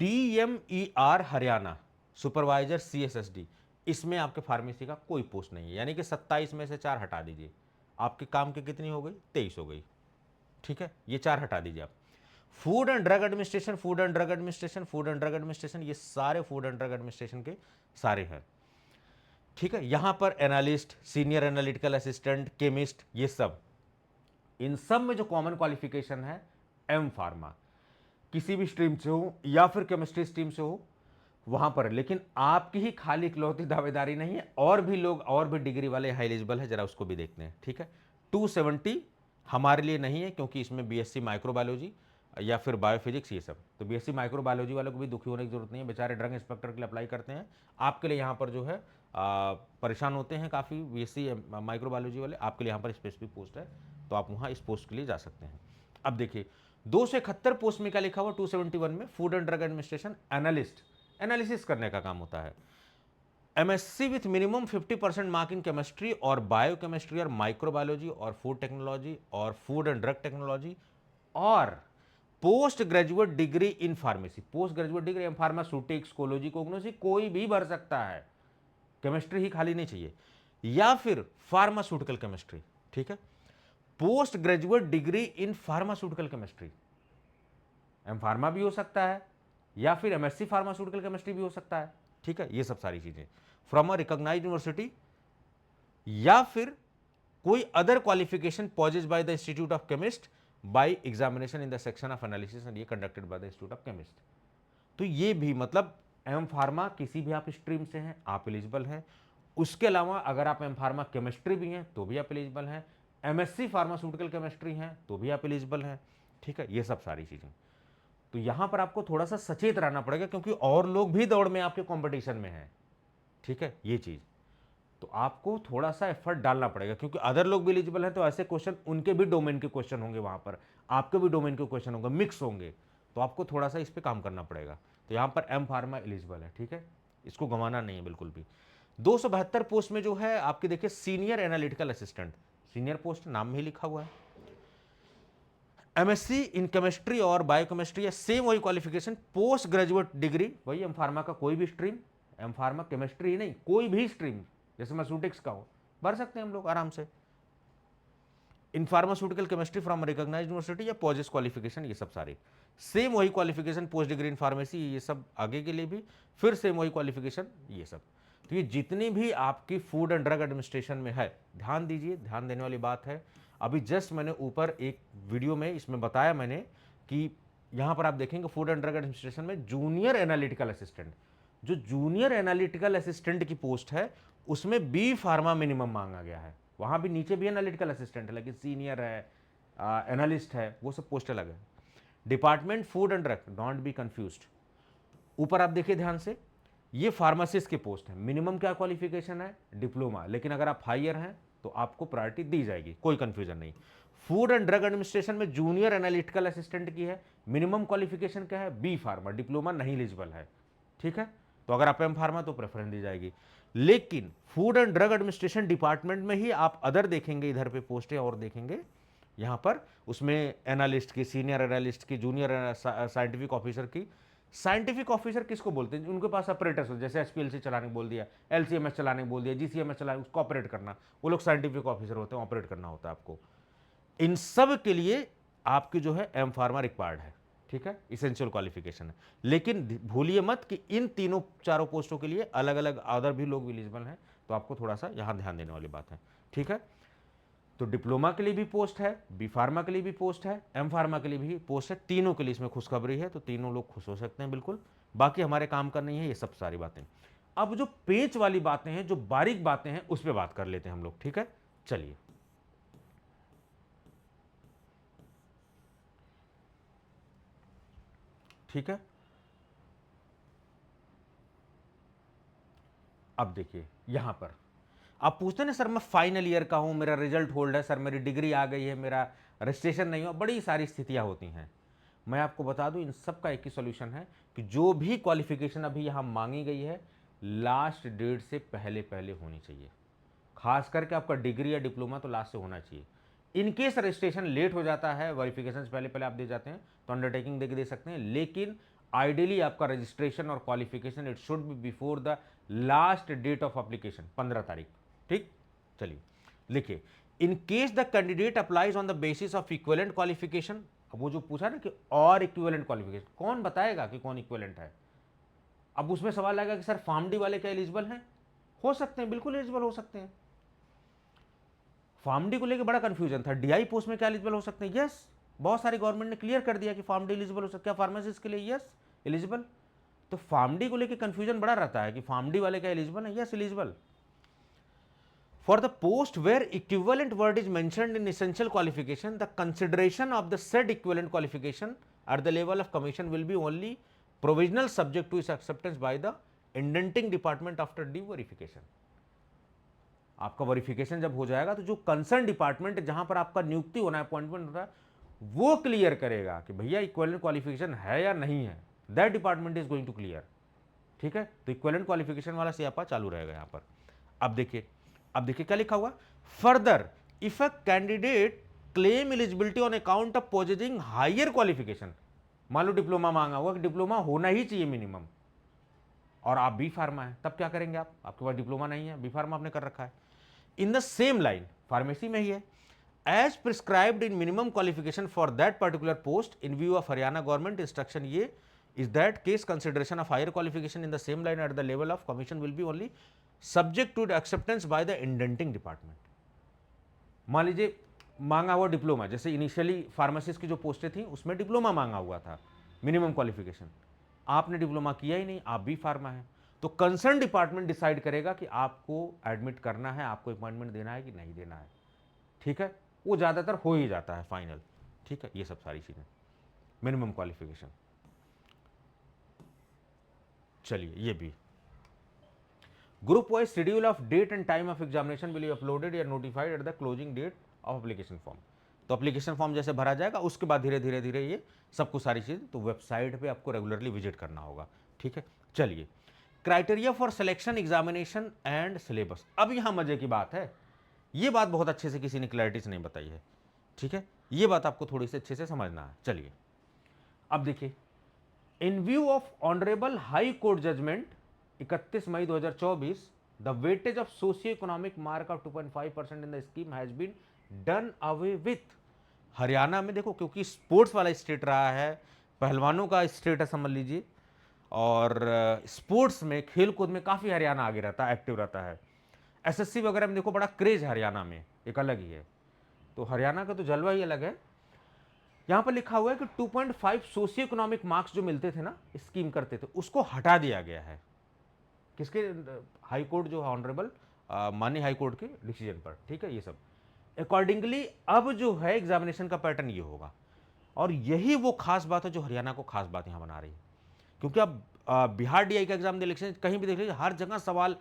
DMER हरियाणा सुपरवाइजर CSSD, इसमें आपके फार्मेसी का कोई पोस्ट नहीं है, यानी कि 27 में से 4 हटा दीजिए, आपके काम की कितनी हो गई? 23 हो गई। ठीक है, ये 4 हटा दीजिए आप। Food and drug administration, food and drug administration, food and drug administration, ये सारे फूड एंड ड्रग एडमिनिस्ट्रेशन के सारे हैं। ठीक है, यहां पर analyst, senior analytical assistant, chemist, ये सब, इन सब में जो कॉमन क्वालिफिकेशन है एम फार्मा, किसी भी स्ट्रीम से हो या फिर केमिस्ट्री स्ट्रीम से हो वहां पर। लेकिन आपकी ही खाली इकलौती दावेदारी नहीं है, और भी लोग और भी डिग्री वाले यहाँ एलिजिबल है, जरा उसको भी देखते हैं। ठीक है, 270 हमारे लिए नहीं है, क्योंकि इसमें BSc माइक्रोबायोलॉजी या फिर बायोफिजिक्स, ये सब। तो बीएससी माइक्रोबायोलॉजी वालों को भी दुखी होने की जरूरत नहीं है, बेचारे ड्रग इंस्पेक्टर के लिए अप्लाई करते हैं। आपके लिए यहाँ पर जो है परेशान होते हैं काफ़ी बीएससी माइक्रोबायोलॉजी वाले, आपके लिए यहाँ पर स्पेसिफिक पोस्ट है, तो आप वहाँ इस पोस्ट के लिए जा सकते हैं। अब देखिए 271 पोस्ट में क्या लिखा हुआ, 271 में food and drug administration analyst, analysis करने का काम होता है। MSc with minimum 50% mark in chemistry और बायोकेमिस्ट्री और माइक्रोबायोलॉजी और फूड टेक्नोलॉजी और फूड एंड ड्रग टेक्नोलॉजी और post graduate degree in pharmacy. Post graduate degree in pharmaceutics, कोलोजी, कोग्नोसी, कोई भी भर सकता है, केमिस्ट्री ही खाली नहीं चाहिए, या फिर फार्मास्यूटिकल केमिस्ट्री, ठीक है। Post graduate degree in pharmaceutical chemistry, M pharma भी हो सकता है या फिर एमएससी फार्मास्यूटिकल केमिस्ट्री भी हो सकता है, ठीक है। ये सब सारी चीजें फ्रॉम अ रिकॉग्नाइज्ड यूनिवर्सिटी या फिर कोई other qualification possess by the institute of chemist by examination in the section of analysis and ये conducted by the institute of chemist. तो ये भी मतलब एम फार्मा किसी भी आप स्ट्रीम से हैं आप एलिजिबल हैं। उसके अलावा अगर आप एम फार्मा केमिस्ट्री भी हैं तो भी आप एलिजिबल हैं, एमएससी फार्मास्यूटिकल केमिस्ट्री हैं तो भी आप एलिजिबल हैं, ठीक है। ये सब सारी चीजें, तो यहां पर आपको थोड़ा सा सचेत रहना पड़ेगा क्योंकि और लोग भी दौड़ में आपके कंपटीशन में हैं, ठीक है। ये चीज तो आपको थोड़ा सा एफर्ट डालना पड़ेगा क्योंकि अदर लोग भी एलिजिबल हैं, तो ऐसे क्वेश्चन उनके भी डोमेन के क्वेश्चन होंगे वहां पर, आपके भी डोमेन के क्वेश्चन होंगे, मिक्स होंगे, तो आपको थोड़ा सा इस पर काम करना पड़ेगा। तो यहां पर एम फार्मा एलिजिबल है, ठीक है, इसको गंवाना नहीं है बिल्कुल भी। 272 पोस्ट में जो है आपकी देखिए senior analytical assistant, senior post नाम में ही लिखा हुआ है। एमएससी इन केमिस्ट्री और बायोकेमिस्ट्री या सेम वही क्वालिफिकेशन, पोस्ट ग्रेजुएट डिग्री वही एम फार्मा का कोई भी स्ट्रीम, एम फार्मा केमिस्ट्री ही नहीं कोई भी स्ट्रीम, जैसे मैथमेटिक्स का हो भर सकते हैं हम लोग आराम से। In pharmaceutical chemistry from recognised university या पोस्ट क्वालिफिकेशन, ये सब सारे सेम वही qualification, post degree in pharmacy, ये सब आगे के लिए भी फिर सेम वही क्वालिफिकेशन, ये सब। तो ये जितनी भी आपकी फूड एंड ड्रग एडमिनिस्ट्रेशन में है, ध्यान दीजिए, ध्यान देने वाली बात है। अभी जस्ट मैंने ऊपर एक वीडियो में इसमें बताया मैंने कि यहां पर आप देखेंगे फूड एंड ड्रग एडमिनिस्ट्रेशन में जूनियर एनालिटिकल असिस्टेंट, जो जूनियर एनालिटिकल असिस्टेंट की पोस्ट है उसमें बी फार्मा मिनिमम मांगा गया है। वहां भी नीचे भी एनालिटिकल असिस्टेंट है लेकिन सीनियर है, एनालिस्ट है, वो सब पोस्ट अलग है। Department food and drug, don't be confused. ऊपर आप देखिए ध्यान से, ये फार्मासिस्ट के पोस्ट है, मिनिमम क्या क्वालिफिकेशन है, डिप्लोमा, लेकिन अगर आप हायर हैं तो आपको प्रायोरिटी दी जाएगी, कोई कंफ्यूजन नहीं। फूड एंड ड्रग एडमिनिस्ट्रेशन में जूनियर एनालिटिकल असिस्टेंट की है, मिनिमम क्वालिफिकेशन क्या है, बी फार्मा, डिप्लोमा नहीं एलिजिबल है, ठीक है। तो अगर आप एम फार्मा तो प्रेफरेंस दी जाएगी। लेकिन food and drug administration department में ही आप अदर देखेंगे, इधर पे पोस्टें और देखेंगे यहां पर, उसमें एनालिस्ट की, सीनियर एनालिस्ट की, जूनियर साइंटिफिक ऑफिसर की। साइंटिफिक ऑफिसर किसको बोलते हैं, उनके पास ऑपरेटर्स हो, जैसे एचपीएलसी चलाने बोल दिया, एलसीएमएस चलाने बोल दिया, जीसीएमएस चलाने, उसको ऑपरेट करना, वो लोग साइंटिफिक ऑफिसर होते हैं, ऑपरेट करना होता है आपको। इन सब के लिए आपकी जो है एम फार्मा रिक्वायर्ड है, ठीक है, इसेंशियल क्वालिफिकेशन है। लेकिन भूलिए मत कि इन तीनों चारों पोस्टों के लिए अलग अलग अदर भी लोग एलिजिबल हैं, तो आपको थोड़ा सा यहां ध्यान देने वाली बात है, ठीक है। तो डिप्लोमा के लिए भी पोस्ट है, बी फार्मा के लिए भी पोस्ट है, एम फार्मा के लिए भी पोस्ट है, तीनों के लिए इसमें खुशखबरी है, तो तीनों लोग खुश हो सकते हैं बिल्कुल। बाकी हमारे काम करनी है ये सब सारी बातें। अब जो पेच वाली बातें हैं, जो बारीक बातें हैं, उस पर बात कर लेते हैं हम लोग, ठीक है। चलिए, ठीक है। अब देखिए यहां पर आप पूछते हैं ना, सर मैं फाइनल ईयर का हूं, मेरा रिजल्ट होल्ड है, सर मेरी डिग्री आ गई है, मेरा रजिस्ट्रेशन नहीं हुआ, बड़ी सारी स्थितियां होती हैं। मैं आपको बता दूं इन सब का एक ही सॉल्यूशन है कि जो भी क्वालिफिकेशन अभी यहां मांगी गई है, लास्ट डेट से पहले पहले होनी चाहिए। खास करके आपका डिग्री या डिप्लोमा तो लास्ट से होना चाहिए। इनकेस रजिस्ट्रेशन लेट हो जाता है, वेरिफिकेशन पहले पहले आप दे जाते हैं, तो अंडरटेकिंग देके दे सकते हैं, लेकिन आइडियली आपका रजिस्ट्रेशन और qualification it should be before the last date of application, 15 तारीख, ठीक। चलिए लिखिए, in case the candidate applies on the basis of equivalent qualification. अब वो जो पूछा ना कि और इक्विवेलेंट क्वालिफिकेशन, कौन बताएगा कि कौन इक्विवेलेंट है। अब उसमें सवाल आएगा कि सर फार्म डी वाले क्या एलिजिबल हैं, हो सकते हैं, बिल्कुल एलिजिबल हो सकते हैं। फार्म डी को लेकर बड़ा कंफ्यूजन था, डीआई पोस्ट में क्या एलिजिबल हो सकते हैं, यस, बहुत सारी गवर्नमेंट ने क्लियर कर दिया कि फार्म डी एलिजिबल हो सकता है, फार्मासिस्ट के लिए यस एलिजिबल। तो फार्म डी को लेकर कंफ्यूजन बड़ा रहता है कि फार्म डी वाले क्या एलिजिबल है, yes eligible. For the post where equivalent word is mentioned in essential qualification, the consideration of the said equivalent qualification at the level of commission will be only provisional subject to its acceptance by the indenting department after due verification. आपका verification जब हो जाएगा तो जो concern department जहां पर आपका नियुक्ति होना है, अपॉइंटमेंट होता है, वो क्लियर करेगा कि भैया इक्विवेलेंट क्वालिफिकेशन है या नहीं है. That department is going to clear. ठीक है, तो इक्विवेलेंट क्वालिफिकेशन वाला सियापा चालू रहेगा यहां पर. अब देखिए क्या लिखा हुआ. Further if a candidate claim eligibility on account of possessing higher qualification, मान लो डिप्लोमा मांगा हुआ कि डिप्लोमा होना ही चाहिए मिनिमम, और आप बी फार्मा है, तब क्या करेंगे आप? आपके पास डिप्लोमा नहीं है, बी फार्मा आपने कर रखा है. In the same line, pharmacy में ही है, as prescribed in minimum qualification for that particular post in view of Haryana government instruction ये is that case consideration of higher qualification in the same line at the level of commission will be only subject to the acceptance by the indenting department. मान लीजिए मांगा हुआ diploma, जैसे initially pharmacist की जो पोस्टें थी उसमें डिप्लोमा मांगा हुआ था मिनिमम क्वालिफिकेशन, आपने डिप्लोमा किया ही नहीं, आप भी फार्मा है, तो कंसर्न डिपार्टमेंट डिसाइड करेगा कि आपको एडमिट करना है, आपको अपॉइंटमेंट देना है कि नहीं देना है. ठीक है, वो ज़्यादातर हो ही जाता है फाइनल. ठीक है, ये सब सारी चीज़ें मिनिमम क्वालिफिकेशन. चलिए ये भी group wise schedule of date and time of examination will be uploaded या notified at the closing date of application form. तो एप्लीकेशन फॉर्म जैसे भरा जाएगा उसके बाद धीरे धीरे धीरे ये सब कुछ सारी चीज़ तो वेबसाइट पे आपको रेगुलरली विजिट करना होगा. ठीक है, चलिए criteria for selection examination and syllabus. अब यहाँ मजे की बात है, ये बात बहुत अच्छे से किसी ने क्लैरिटी से नहीं बताई है. ठीक है, ये बात आपको थोड़ी सी अच्छे से समझना है. चलिए अब देखिए, in view of honourable high court judgment 31 मई 2024 the weightage of socio economic mark of 2.5% in the scheme has been done away with. Haryana में देखो, क्योंकि स्पोर्ट्स वाला स्टेट रहा है, पहलवानों का स्टेट है समझ लीजिए, और स्पोर्ट्स में खेलकूद में काफ़ी हरियाणा आगे रहता है, एक्टिव रहता है. एसएससी वगैरह में देखो बड़ा क्रेज हरियाणा में, एक अलग ही है. तो हरियाणा का तो जलवा ही अलग है. यहां पर लिखा हुआ है कि 2.5 सोशियो इकोनॉमिक मार्क्स जो मिलते थे ना, स्कीम करते थे, उसको हटा दिया गया है. किसके? हाई कोर्ट जो ऑनरेबल माननीय हाई कोर्ट के डिसीजन पर. ठीक है, ये सब अकॉर्डिंगली अब जो है एग्जामिनेशन का पैटर्न ये होगा, और यही वो खास बात है जो हरियाणा को खास बात यहां बना रही है. क्योंकि अब बिहार डीआई का एग्जाम दे लीजिए, कहीं भी देख लीजिए, हर जगह सवाल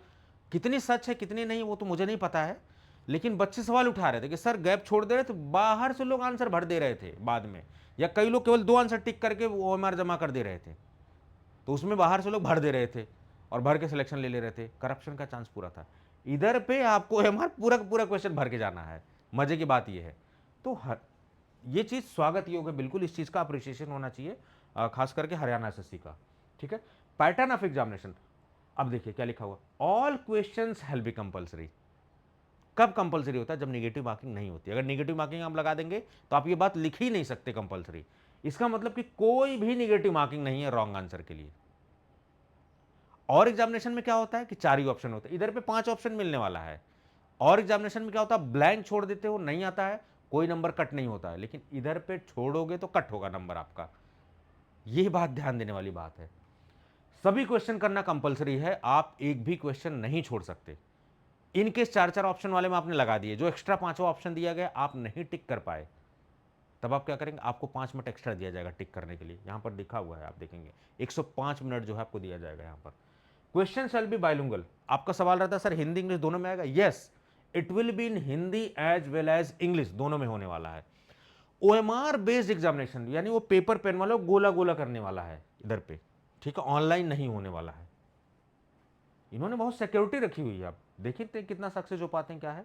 कितनी सच है कितनी नहीं वो तो मुझे नहीं पता है, लेकिन बच्चे सवाल उठा रहे थे कि सर गैप छोड़ दे रहे थे, बाहर से लोग आंसर भर दे रहे थे बाद में, या कई लोग केवल 2 आंसर टिक करके ओएमआर जमा कर दे रहे थे, तो उसमें बाहर से लोग भर दे रहे थे और भर के सिलेक्शन ले रहे थे. करप्शन का चांस पूरा था. इधर पे आपको ओएमआर पूरा पूरा क्वेश्चन भर के जाना है. मजे की बात ये है. तो ये चीज़ स्वागत योग्य है, बिल्कुल इस चीज़ का अप्रिशिएशन होना चाहिए, खास करके हरियाणा एसएससी का. ठीक है, पैटर्न ऑफ एग्जामिनेशन. अब देखिए क्या लिखा हुआ, all questions shall be compulsory. कब कंपलसरी होता है? जब नेगेटिव मार्किंग नहीं होती. अगर नेगेटिव मार्किंग आप लगा देंगे तो आप ये बात लिख ही नहीं सकते कंपलसरी. इसका मतलब कि कोई भी नेगेटिव मार्किंग नहीं है रॉन्ग आंसर के लिए. और एग्जामिनेशन में क्या होता है कि 4 ही ऑप्शन होते हैं, इधर पे 5 ऑप्शन मिलने वाला है. और एग्जामिनेशन में क्या होता है, ब्लैंक छोड़ देते हो, नहीं आता है, कोई नंबर कट नहीं होता है, लेकिन इधर पे छोड़ोगे तो कट होगा नंबर आपका. यह बात ध्यान देने वाली बात है. सभी क्वेश्चन करना कंपलसरी है, आप एक भी क्वेश्चन नहीं छोड़ सकते. इनकेस 4 ऑप्शन वाले में आपने लगा दिए, जो एक्स्ट्रा 5वां ऑप्शन दिया गया आप नहीं टिक कर पाए, तब आप क्या करेंगे, आपको 5 मिनट एक्स्ट्रा दिया जाएगा टिक करने के लिए. यहां पर लिखा हुआ है, आप देखेंगे 105 मिनट जो है आपको दिया जाएगा. यहां पर क्वेश्चन शैल बी बाइलिंगुअल. आपका सवाल रहता है सर हिंदी इंग्लिश दोनों में आएगा. Yes, it will be in Hindi as well as English, दोनों में होने वाला है. ओएमआर बेस्ड एग्जामिनेशन, यानी वो पेपर पेन वाला गोला गोला करने वाला है इधर पे. ठीक है, ऑनलाइन नहीं होने वाला है. इन्होंने बहुत सिक्योरिटी रखी हुई है. आप देखिए कितना सक्सेस हो पाते हैं. क्या है,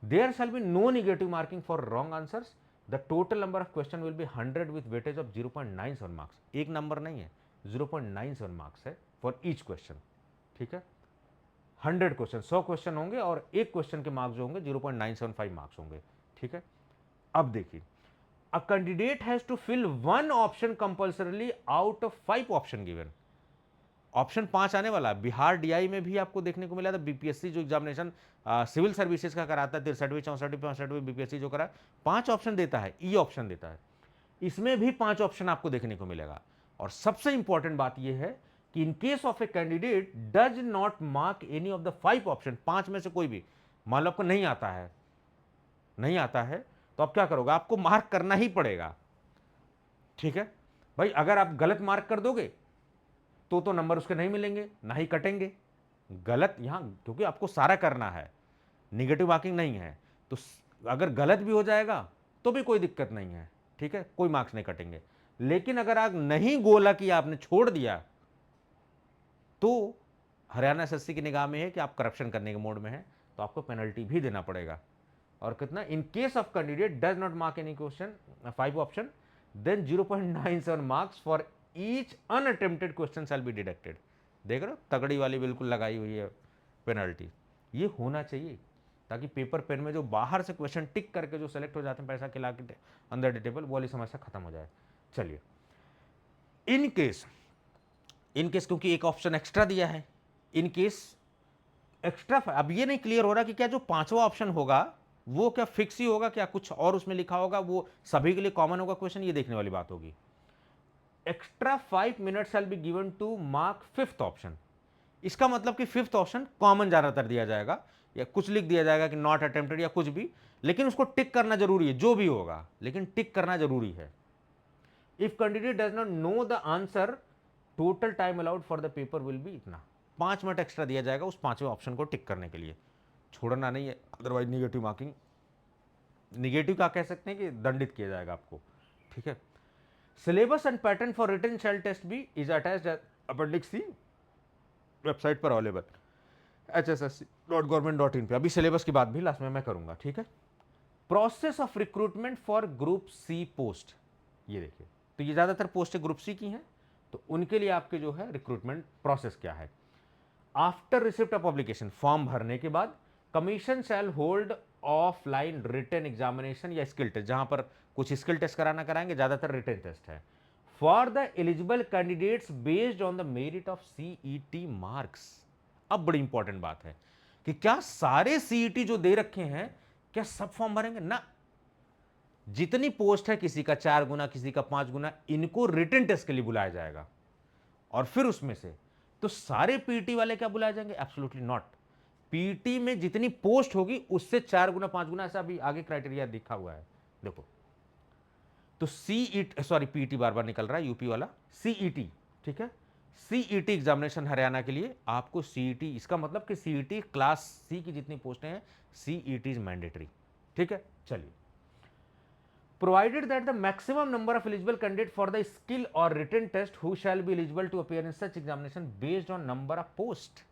there shall be no negative marking for wrong answers. The total number of question will be 100 with weightage of 0.97 marks. एक नंबर नहीं है, 0.97 मार्क्स है फॉर ईच क्वेश्चन. ठीक है, 100 क्वेश्चन, 100 क्वेश्चन होंगे और एक क्वेश्चन के मार्क्स जो होंगे 0.975 मार्क्स होंगे. ठीक है, अब देखिए, a candidate has to fill 1 option compulsorily out of 5 option given. Option 5 आने वाला है. बिहार डीआई में भी आपको देखने को मिला था, बीपीएससी जो एग्जामिनेशन सिविल सर्विसेज का कराता है, 63वीं 64वीं 65वीं बीपीएससी जो करा, 5 ऑप्शन देता है, ई ऑप्शन देता है. इसमें भी 5 ऑप्शन आपको देखने को मिलेगा. और सबसे इंपॉर्टेंट बात यह है कि इन case of a candidate does not mark any of the 5 option, 5 में से कोई भी, मान लो आपको नहीं आता है, नहीं आता है, तो आप क्या करोगे, आपको मार्क करना ही पड़ेगा. ठीक है, भाई अगर आप गलत मार्क कर दोगे तो नंबर उसके नहीं मिलेंगे, ना ही कटेंगे। गलत यहां क्योंकि आपको सारा करना है, निगेटिव मार्किंग नहीं है, तो अगर गलत भी हो जाएगा तो भी कोई दिक्कत नहीं है, ठीक है, कोई मार्क्स नहीं कटेंगे। लेकिन अगर आप नहीं गोला किया, आपने छोड़ दिया, तो हरियाणा एसएससी की निगाह में है कि आप करप्शन करने के मोड में हैं, तो आपको पेनल्टी भी देना पड़ेगा। और कितना, in case of candidate does not mark any question 5 option, then 0.97 marks for each unattempted question shall be deducted. देख रहे हो, तगड़ी वाली बिल्कुल लगाई हुई है पेनल्टी। ये होना चाहिए ताकि पेपर पेन में जो बाहर से क्वेश्चन टिक करके जो सेलेक्ट हो जाते हैं पैसा खिला के अंदर टेबल, वो वाली समस्या खत्म हो जाए। चलिए, इन केस क्योंकि एक ऑप्शन एक्स्ट्रा दिया है, इन केस एक्स्ट्रा, अब ये नहीं क्लियर हो रहा कि क्या जो पांचवा ऑप्शन होगा वो क्या फिक्स ही होगा, क्या कुछ और उसमें लिखा होगा, वो सभी के लिए कॉमन होगा क्वेश्चन, ये देखने वाली बात होगी। Extra 5 minutes shall be given to mark fifth option. इसका मतलब कि फिफ्थ ऑप्शन कॉमन ज्यादातर दिया जाएगा, या कुछ लिख दिया जाएगा कि नॉट अटेम्प्टेड या कुछ भी, लेकिन उसको टिक करना जरूरी है, जो भी होगा लेकिन टिक करना जरूरी है। If candidate does not know the answer, total time allowed for the paper will be इतना। 5 मिनट एक्स्ट्रा दिया जाएगा उस पांचवें ऑप्शन को टिक करने के लिए, छोड़ना नहीं है, अदरवाइज निगेटिव मार्किंग, निगेटिव का कह सकते हैं कि दंडित किया जाएगा आपको, ठीक है। Syllabus and pattern for written shall test be is attached appendix C, website पर अवेलेबल hssc.government.in पे। अभी सिलेबस की बात भी लास्ट में मैं करूंगा, ठीक है। Process of recruitment for group C post, ये देखिए, तो ये ज्यादातर पोस्टें ग्रुप सी की हैं, तो उनके लिए आपके जो है रिक्रूटमेंट प्रोसेस क्या है। After receipt of publication, form भरने के बाद commission shall hold offline written examination या स्किल टेस्ट, जहां पर कुछ स्किल टेस्ट कराना कराएंगे, ज्यादातर रिटन टेस्ट है, for the eligible candidates based on the merit of CET marks. अब बड़ी इंपॉर्टेंट बात है कि क्या सारे सीईटी जो दे रखे हैं क्या सब फॉर्म भरेंगे ना, जितनी पोस्ट है, किसी का 4 गुना, किसी का 5 गुना, इनको रिटन टेस्ट के लिए बुलाया जाएगा। और फिर उसमें से तो सारे पीटी वाले क्या बुलाए जाएंगे, एब्सोल्युटली नॉट। पीटी में जितनी पोस्ट होगी उससे 4 गुना 5 गुना, ऐसा भी आगे क्राइटेरिया दिखा हुआ है, देखो। तो सीईटी, सॉरी पीटी बार बार निकल रहा है, यूपी वाला, सीईटी, ठीक है, सीईटी एग्जामिनेशन हरियाणा के लिए आपको सीईटी, इसका मतलब कि सीईटी क्लास सी की जितनी पोस्टें हैं, सीईटी इज मैंडेटरी, ठीक है। चलिए, provided that the maximum number of eligible candidate for the skill or written test who shall be eligible to appear in such examination based on number of post।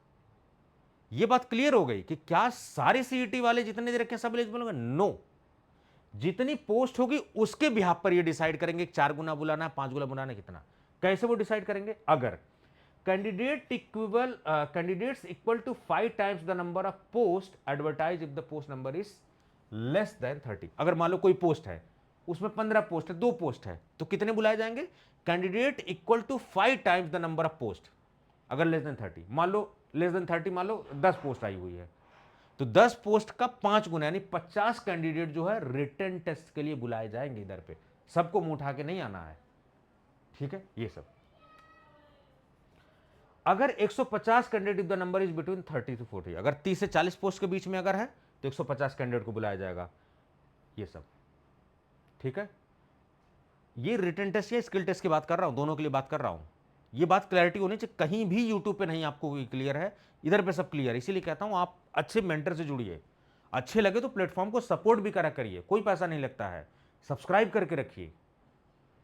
ये बात clear हो गई कि क्या सारे सीईटी वाले जितने दे रखे हैं सब एलिजिबल होंगे, नो। जितनी पोस्ट होगी उसके बिहाफ पर ये डिसाइड करेंगे 4 गुना बुलाना, 5 गुना बुलाना, कितना, कैसे वो डिसाइड करेंगे, अगर candidates equal to 5 times the number of post advertise if the post number is less than 30। अगर मान लो कोई पोस्ट है, उसमें 15 पोस्ट है, 2 पोस्ट है, तो कितने बुलाए जाएंगे, candidate equal to 5 times the number of post. अगर लेस देन 30, मान लो लेस देन 30, मान लो 10 पोस्ट आई हुई है, तो 10 पोस्ट का 5 गुना यानी 50 कैंडिडेट जो है रिटन टेस्ट के लिए बुलाए जाएंगे। इधर पे सबको मुंह उठा के नहीं आना है, ठीक है, ये सब। अगर 150 candidate if the number is between 30 to 40, अगर 30 से 40 पोस्ट के बीच में अगर है तो 150 कैंडिडेट को बुलाया जाएगा, ये सब, ठीक है। ये रिटन टेस्ट या स्किल टेस्ट की बात कर रहा हूं, दोनों के लिए बात कर रहा हूं। ये बात क्लैरिटी होनी चाहिए, कहीं भी यूट्यूब पे नहीं आपको क्लियर है, इधर पे सब क्लियर है। इसीलिए कहता हूं आप अच्छे मेंटर से जुड़िए, अच्छे लगे तो प्लेटफॉर्म को सपोर्ट भी करा करिए, कोई पैसा नहीं लगता है, सब्सक्राइब करके रखिए,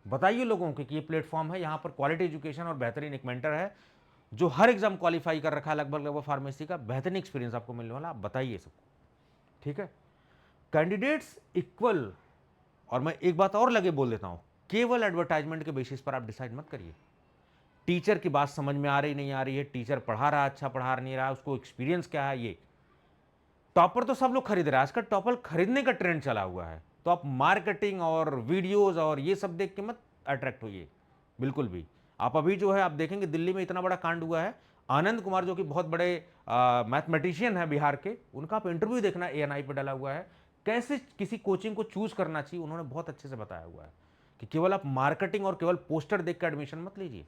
बताइए लोगों को कि ये प्लेटफॉर्म है, यहां पर क्वालिटी एजुकेशन और बेहतरीन एक मेंटर है जो हर एग्जाम क्वालिफाई कर रखा है, लगभग फार्मेसी का बेहतरीन एक्सपीरियंस आपको मिलने वाला, आप बताइए सबको, ठीक है। कैंडिडेट्स इक्वल, और मैं एक बात और लगे बोल देता हूं, केवल एडवर्टाइजमेंट के बेसिस पर आप डिसाइड मत करिए। टीचर की बात समझ में आ रही नहीं आ रही है, टीचर पढ़ा रहा अच्छा पढ़ा नहीं रहा, उसको एक्सपीरियंस क्या है, ये टॉपर तो सब लोग खरीद रहे हैं, आजकल टॉपर खरीदने का ट्रेंड चला हुआ है, तो आप मार्केटिंग और वीडियोज और ये सब देख के मत अट्रैक्ट होइए बिल्कुल भी। आप अभी जो है आप देखेंगे दिल्ली में इतना बड़ा कांड हुआ है, आनंद कुमार जो कि बहुत बड़े मैथमेटिशियन है बिहार के, उनका आप इंटरव्यू देखना, ANI पे डाला हुआ है, कैसे किसी कोचिंग को चूज करना चाहिए, उन्होंने बहुत अच्छे से बताया हुआ है कि केवल आप मार्केटिंग और केवल पोस्टर देख कर एडमिशन मत लीजिए,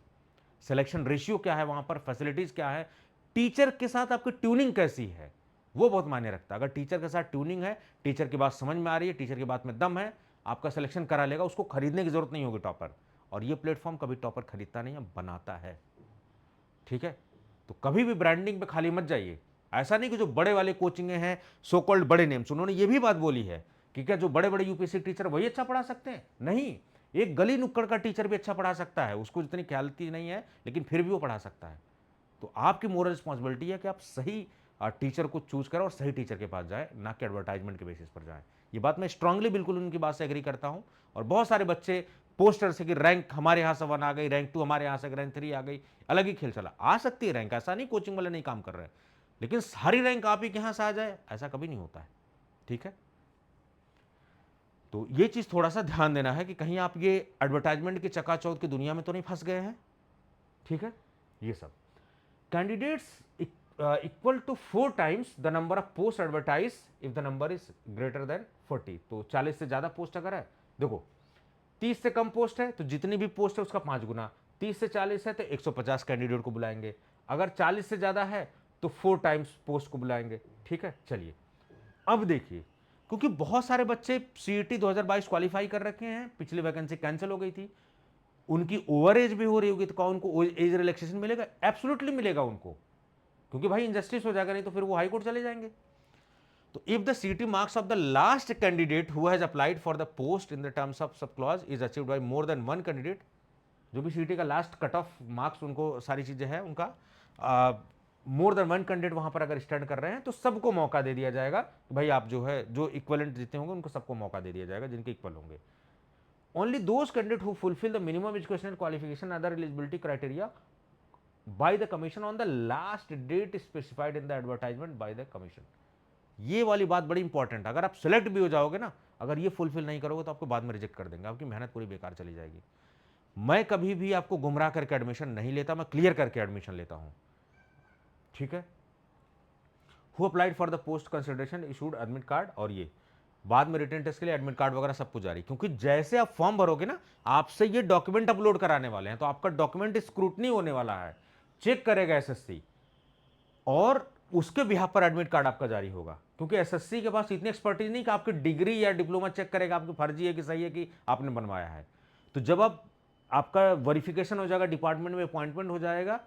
सिलेक्शन रेशियो क्या है, वहां पर फैसिलिटीज क्या है, टीचर के साथ आपकी ट्यूनिंग कैसी है, वो बहुत मायने रखता है। अगर टीचर के साथ ट्यूनिंग है, टीचर की बात समझ में आ रही है, टीचर की बात में दम है, आपका सिलेक्शन करा लेगा, उसको खरीदने की जरूरत नहीं होगी टॉपर। और ये प्लेटफॉर्म कभी टॉपर खरीदता नहीं है, बनाता है। ठीक है, तो कभी भी ब्रांडिंग पे खाली मत जाइए। ऐसा नहीं कि जो बड़े वाले कोचिंगें हैं, सो कॉल्ड बड़े नेम्स, उन्होंने ये भी बात बोली है कि क्या जो बड़े बड़े यूपीएससी टीचर वही अच्छा पढ़ा सकते हैं? नहीं, एक गली नुक्कड़ का टीचर भी अच्छा पढ़ा सकता है, उसको जितनी ख्यालती नहीं है लेकिन फिर भी वो पढ़ा सकता है। तो आपकी मोरल रिस्पॉन्सिबिलिटी है कि आप सही टीचर को चूज करें और सही टीचर के पास जाए, ना कि एडवर्टाइजमेंट के बेसिस पर जाए। ये बात मैं स्ट्रांगली बिल्कुल उनकी बात से एग्री करता हूं। और बहुत सारे बच्चे पोस्टर से कि रैंक हमारे यहाँ से 1 आ गई, रैंक 2 हमारे यहाँ से रैंक 3 आ गई, अलग ही खेल चला। आ सकती है रैंक, ऐसा नहीं कोचिंग वाले नहीं काम कर रहे, लेकिन सारी रैंक आप ही के यहाँ से आ जाए ऐसा कभी नहीं होता है। ठीक है, तो ये चीज थोड़ा सा ध्यान देना है कि कहीं आप ये एडवर्टाइजमेंट की चकाचौंध की दुनिया में तो नहीं फंस गए हैं। ठीक है, ये सब candidates equal to 4 times the number of post advertised if the number is greater than 40। तो 40 से ज्यादा पोस्ट अगर है, देखो 30 से कम पोस्ट है तो जितनी भी पोस्ट है उसका 5 गुना, 30 से 40 है तो 150 कैंडिडेट को बुलाएंगे, अगर 40 से ज्यादा है तो 4 टाइम्स पोस्ट को बुलाएंगे। ठीक है, चलिए अब देखिए, क्योंकि बहुत सारे बच्चे सीईटी 2022 क्वालिफाई कर रखे हैं, पिछली वैकेंसी कैंसिल हो गई थी, उनकी ओवर एज भी हो रही होगी, तो क्या उनको एज रिलैक्सेशन मिलेगा? एब्सोल्युटली मिलेगा उनको, क्योंकि भाई इंजस्टिस हो जाएगा, नहीं तो फिर वो हाई कोर्ट चले जाएंगे। तो इफ द सीटी marks of the last candidate who has applied for the post in the terms of sub clause is achieved by more than 1 candidate, जो भी सीटी का लास्ट कट ऑफ मार्क्स उनको सारी चीजें हैं उनका मोर देन 1 कैंडिडेट वहां पर अगर स्टैंड कर रहे हैं तो सबको मौका दे दिया जाएगा कि भाई आप जो है जो इक्वलेंट जितने होंगे उनको सबको मौका दे दिया जाएगा जिनके इक्वल होंगे। Only those candidates who fulfill the minimum educational qualification and other eligibility criteria by the commission on the last date specified in the advertisement by the commission। ये वाली बात बड़ी इंपॉर्टेंट है, अगर आप सिलेक्ट भी हो जाओगे ना, अगर ये फुलफिल नहीं करोगे तो आपको बाद में रिजेक्ट कर देंगे, आपकी मेहनत पूरी बेकार चली जाएगी। मैं कभी भी आपको गुमराह करके एडमिशन नहीं लेता, मैं क्लियर करके एडमिशन लेता हूं। ठीक है, who applied for the post consideration issued admit card, और ये बाद में रिटर्न टेस्ट के लिए एडमिट कार्ड वगैरह सब कुछ जारी, क्योंकि जैसे आप फॉर्म भरोगे ना, आपसे ये डॉक्यूमेंट अपलोड कराने वाले हैं, तो आपका डॉक्यूमेंट स्क्रूटनी होने वाला है, चेक करेगा एसएससी, और उसके बिहाफ पर एडमिट कार्ड आपका जारी होगा, क्योंकि एसएससी के पास इतनी एक्सपर्टीज नहीं कि आपकी डिग्री या डिप्लोमा चेक करेगा आपकी फर्जी है कि सही है कि आपने बनवाया है। तो जब आपका वेरिफिकेशन हो जाएगा, डिपार्टमेंट में अपॉइंटमेंट हो जाएगा,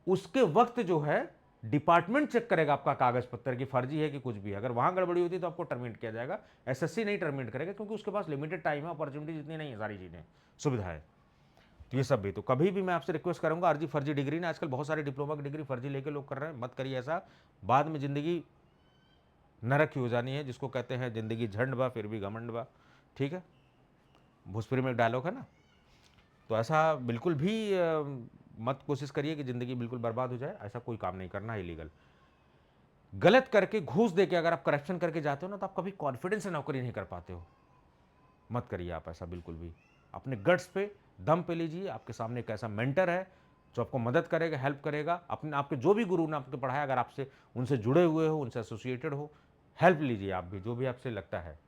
उसके वक्त जो है डिपार्टमेंट चेक करेगा आपका कागज पत्र की फर्जी है कि कुछ भी है, अगर वहां गड़बड़ी होती है तो आपको टर्मिनेट किया जाएगा। एसएससी नहीं टर्मिनेट करेगा, क्योंकि उसके पास लिमिटेड टाइम है, अपॉर्चुनिटी इतनी नहीं है, सारी चीजें सुविधा है। तो ये सब भी, तो कभी भी मैं आपसे रिक्वेस्ट करूंगा, अर्जी फर्जी डिग्री ने, आजकल बहुत सारे डिप्लोमा की डिग्री फर्जी लेके लोग कर रहे हैं, मत करिए ऐसा, बाद में जिंदगी नरक की हो जानी है, जिसको कहते हैं जिंदगी झंड बा फिर भी घमंड बा। ठीक है, भोजपुरी में एक डायलॉग है ना, तो ऐसा बिल्कुल भी मत कोशिश करिए कि जिंदगी बिल्कुल बर्बाद हो जाए, ऐसा कोई काम नहीं करना है इलीगल। गलत करके घूस देके अगर आप करप्शन करके जाते हो ना, तो आप कभी कॉन्फिडेंस से नौकरी नहीं कर पाते हो, मत करिए आप ऐसा बिल्कुल भी। अपने गट्स पे दम पे लीजिए, आपके सामने एक ऐसा मेंटर है जो आपको मदद करेगा, हेल्प करेगा, अपने आपके जो भी गुरु ने आपको पढ़ाया, अगर आपसे उनसे जुड़े हुए हो, उनसे एसोसिएटेड हो, हेल्प लीजिए आप भी, जो भी आपसे लगता है।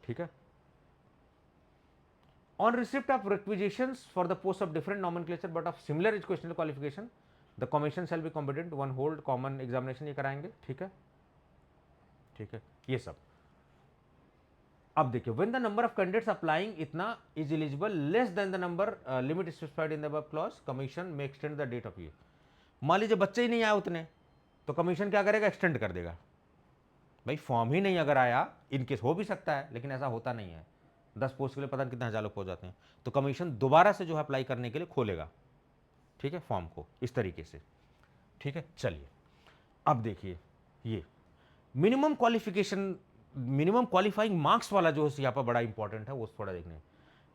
ठीक है, on receipt of requisitions for the post of different nomenclature but of similar educational qualification, the commission shall be competent one hold common examination, ये कराएंगे। ठीक है, ठीक है, ये सब। अब देखिए, when the number of candidates applying इतना is eligible less than the number limit specified in the above clause, commission may extend the date of ये। मान लीजिए बच्चे ही नहीं आए उतने, तो कमीशन क्या करेगा? एक्सटेंड कर देगा। भाई फॉर्म ही नहीं अगर आया, इनकेस हो भी सकता है लेकिन ऐसा होता नहीं है, 10 पोस्ट के लिए पता नहीं कितने हजार लोग पहुंच जाते हैं, तो कमीशन दोबारा से जो है अप्लाई करने के लिए खोलेगा। ठीक है, फॉर्म को इस तरीके से। ठीक है, चलिए अब देखिए, ये minimum qualification, minimum qualifying marks वाला जो है यहाँ पर बड़ा इंपॉर्टेंट है, वो थोड़ा देखने।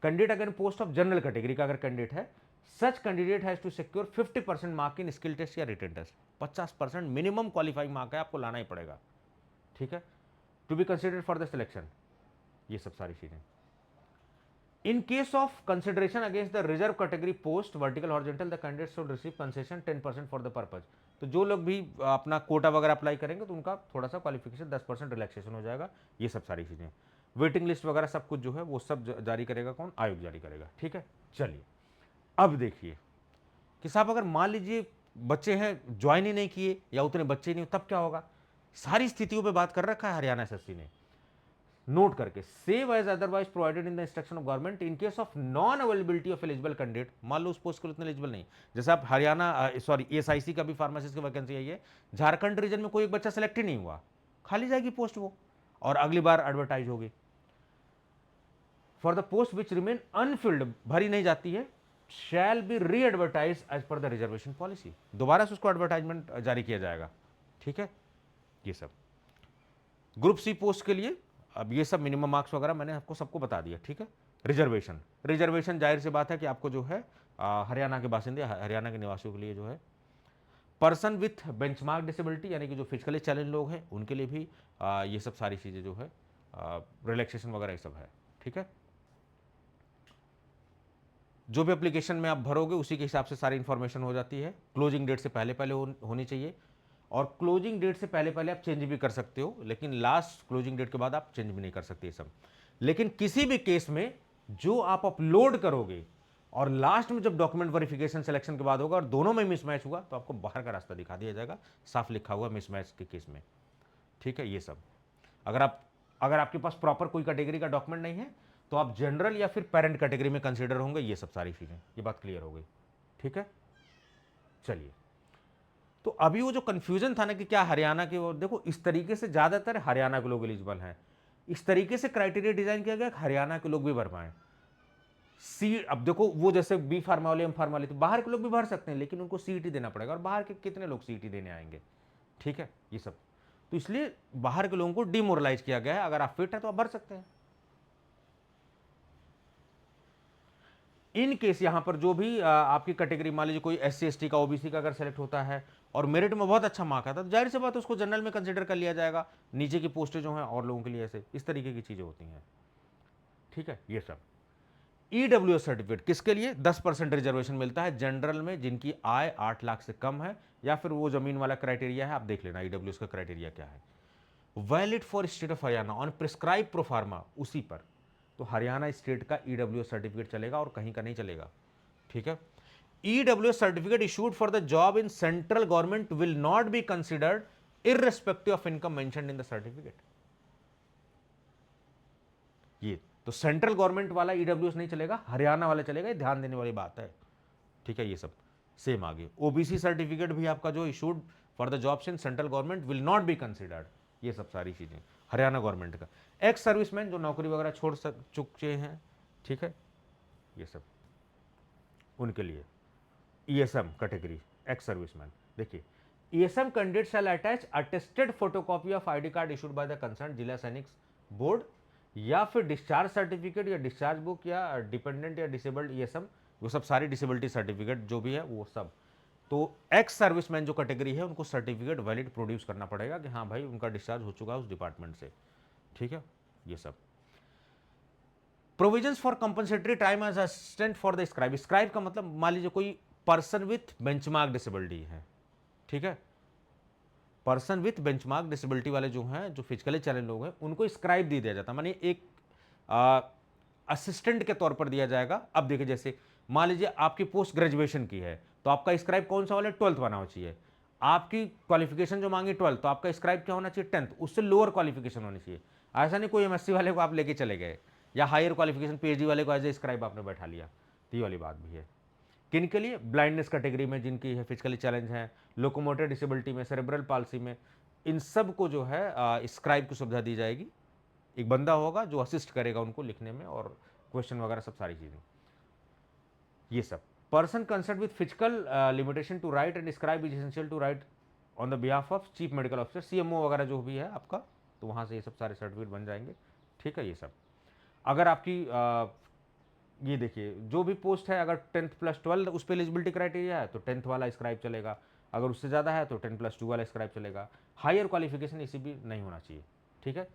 कैंडिडेट अगर पोस्ट ऑफ जनरल कैटेगरी का अगर कैंडिडेट है, such candidate has to secure 50% mark in skill test या written test. 50% minimum qualifying mark है, आपको लाना ही पड़ेगा। ठीक है, to be considered for the selection, ये सब सारी चीजें। In case of consideration against the reserve category post vertical horizontal, the candidates should receive concession 10% for the purpose। तो जो लोग भी अपना कोटा वगैरह अप्लाई करेंगे तो उनका थोड़ा सा क्वालिफिकेशन 10% रिलैक्सेशन हो जाएगा, ये सब सारी चीजें। वेटिंग लिस्ट वगैरह सब कुछ जो है वो सब जारी करेगा कौन? आयोग जारी करेगा। ठीक है, चलिए अब देखिए कि साहब अगर मान लीजिए बच्चे हैं ज्वाइन ही नहीं किए या उतने बच्चे ही नहीं, तब क्या होगा? सारी स्थितियों पर बात कर रखा है हरियाणा एसएससी ने। नोट करके save as otherwise provided in the instruction of government in case of non availability of eligible candidate. मान लो उस पोस्ट के लिए उतने एलिजिबल नहीं, जैसे आप हरियाणा सॉरी एसआईसी का भी फार्मासिस्ट की वैकेंसी आई है, झारखंड रीजन में कोई एक बच्चा सेलेक्ट ही नहीं हुआ, खाली जाएगी पोस्ट वो, और अगली बार एडवर्टाइज होगी। For the post which remain unfilled, भरी नहीं जाती है, shall be readvertise as per the reservation policy, दोबारा से उसको एडवर्टाइजमेंट जारी किया जाएगा। ठीक है, ये सब ग्रुप सी पोस्ट के लिए। अब ये सब मिनिमम मार्क्स वगैरह मैंने आपको सबको बता दिया। ठीक है, रिजर्वेशन, रिजर्वेशन जाहिर सी बात है कि आपको जो है हरियाणा के बासिंदे, हरियाणा के निवासियों के लिए जो है, पर्सन विथ बेंचमार्क डिसेबिलिटी यानी कि जो फिजिकली चैलेंज लोग हैं उनके लिए भी ये सब सारी चीज़ें जो है रिलैक्सेशन वगैरह ये सब है। ठीक है, जो भी एप्लीकेशन में आप भरोगे उसी के हिसाब से सारी इंफॉर्मेशन हो जाती है। क्लोजिंग डेट से पहले पहले होनी चाहिए, और क्लोजिंग डेट से पहले पहले आप चेंज भी कर सकते हो, लेकिन लास्ट क्लोजिंग डेट के बाद आप चेंज भी नहीं कर सकते ये सब। लेकिन किसी भी केस में जो आप अपलोड करोगे और लास्ट में जब डॉक्यूमेंट वेरिफिकेशन सिलेक्शन के बाद होगा और दोनों में मिसमैच हुआ तो आपको बाहर का रास्ता दिखा दिया जाएगा, साफ लिखा हुआ मिसमैच के केस में। ठीक है, ये सब अगर आपके पास प्रॉपर कोई कैटेगरी का डॉक्यूमेंट नहीं है तो आप जनरल या फिर पेरेंट कैटेगरी में कंसीडर होंगे। ये सब सारी चीजें, ये बात क्लियर हो गई। ठीक है, चलिए, तो अभी वो जो कंफ्यूजन था ना कि क्या हरियाणा के, वो देखो इस तरीके से ज्यादातर हरियाणा के लोग एलिजिबल हैं, इस तरीके से क्राइटेरिया डिजाइन किया गया कि हरियाणा के लोग भी भर पाए। सी, अब देखो वो जैसे बी फार्मा वाले, एम फार्मा वाले, तो बाहर के लोग भी भर सकते हैं, लेकिन उनको सीईटी देना पड़ेगा, और बाहर के कितने लोग सीईटी देने आएंगे। ठीक है, ये सब तो इसलिए बाहर के लोगों को डिमोरलाइज किया गया है। अगर आप फिट है तो आप भर सकते हैं। इन केस यहां पर जो भी आपकी कैटेगरी, मान लीजिए कोई SC ST का, OBC का अगर सेलेक्ट होता है और मेरिट में बहुत अच्छा मार्क आता है तो जाहिर सी बात है उसको जनरल में कंसीडर कर लिया जाएगा, नीचे की पोस्टें जो हैं और लोगों के लिए ऐसे इस तरीके की चीजें होती हैं। ठीक है, ये सब EWS सर्टिफिकेट किसके लिए, 10% रिजर्वेशन मिलता है जनरल में जिनकी आय 8 लाख से कम है, या फिर वो जमीन वाला क्राइटेरिया है, आप देख लेना EWS का क्राइटेरिया क्या है। Valid for state of Haryana on prescribe proforma, उसी पर तो हरियाणा स्टेट का EWS सर्टिफिकेट चलेगा और कहीं का नहीं चलेगा। ठीक है, EWS certificate issued for the job in central government will not be considered irrespective of income mentioned in the certificate. ये तो सेंट्रल गवर्नमेंट वाला EWS नहीं चलेगा, हरियाणा वाला चलेगा, ये ध्यान देने वाली बात है। ठीक है, ये सब सेम आगे। OBC सर्टिफिकेट भी आपका जो issued for the jobs in central government will not be considered, ये सब सारी चीजें हरियाणा गवर्नमेंट का। एक्स सर्विसमैन जो नौकरी वगैरह छोड़ चुके हैं, ठीक है, ये सब उनके लिए ESM कैटेगरी, एक्स सर्विसमैन। देखिए, ESM candidate shell attach attested photocopy of ID card issued by the concern जिला सैनिक बोर्ड, या फिर डिस्चार्ज सर्टिफिकेट या डिस्चार्ज बुक या डिपेंडेंट या डिसेबल्ड ESM, वो सब सारी डिसेबिलिटी सर्टिफिकेट जो भी है वो सब। तो एक्स सर्विसमैन जो कैटेगरी है उनको सर्टिफिकेट वैलिड प्रोड्यूस करना पड़ेगा कि हाँ भाई उनका डिस्चार्ज हो चुका है उस डिपार्टमेंट से। ठीक है, ये सब provisions for compensatory time as assistant for the scribe. Scribe का मतलब मान लीजिए कोई पर्सन विथ बेंचमार्क डिसेबिलिटी है। ठीक है, पर्सन विथ बेंचमार्क डिसेबिलिटी वाले जो हैं, जो फिजिकली चैलेंज लोग हैं, उनको स्क्राइब दे दिया जाता है, मानी एक असिस्टेंट के तौर पर दिया जाएगा। अब देखिए, जैसे मान लीजिए आपकी पोस्ट ग्रेजुएशन की है तो आपका स्क्राइब कौन सा वाला, 12th बना होना चाहिए। आपकी क्वालिफिकेशन जो मांगी 12th, तो आपका स्क्राइब क्या होना चाहिए, 10th, उससे लोअर क्वालिफिकेशन होनी चाहिए। ऐसा नहीं कोई MSc वाले को आप लेके चले गए या हायर क्वालिफिकेशन PhD वाले को एज ए स्क्राइब आपने बैठा लिया, तो ये वाली बात भी है। किन के लिए, ब्लाइंडनेस कैटेगरी में जिनकी है फिजिकली चैलेंज है, लोकोमोटर डिसेबिलिटी में, सेरेब्रल पाल्सी में, इन सब को जो है स्क्राइब की सुविधा दी जाएगी। एक बंदा होगा जो असिस्ट करेगा उनको लिखने में और क्वेश्चन वगैरह सब सारी चीजें, ये सब। Person concern with physical limitation to write and scribe is essential to write on the behalf of chief medical officer, CMO वगैरह जो भी है आपका, तो वहां से ये सब सारे सर्टिफिकेट बन जाएंगे। ठीक है, ये सब अगर आपकी ये देखिए जो भी पोस्ट है, अगर 10th + 12 उस पर एलिजिबिलिटी क्राइटेरिया है तो 10th वाला स्क्राइब चलेगा, अगर उससे ज़्यादा है तो 10 + 2 वाला स्क्राइब चलेगा। हायर क्वालिफिकेशन इसी भी नहीं होना चाहिए। ठीक है,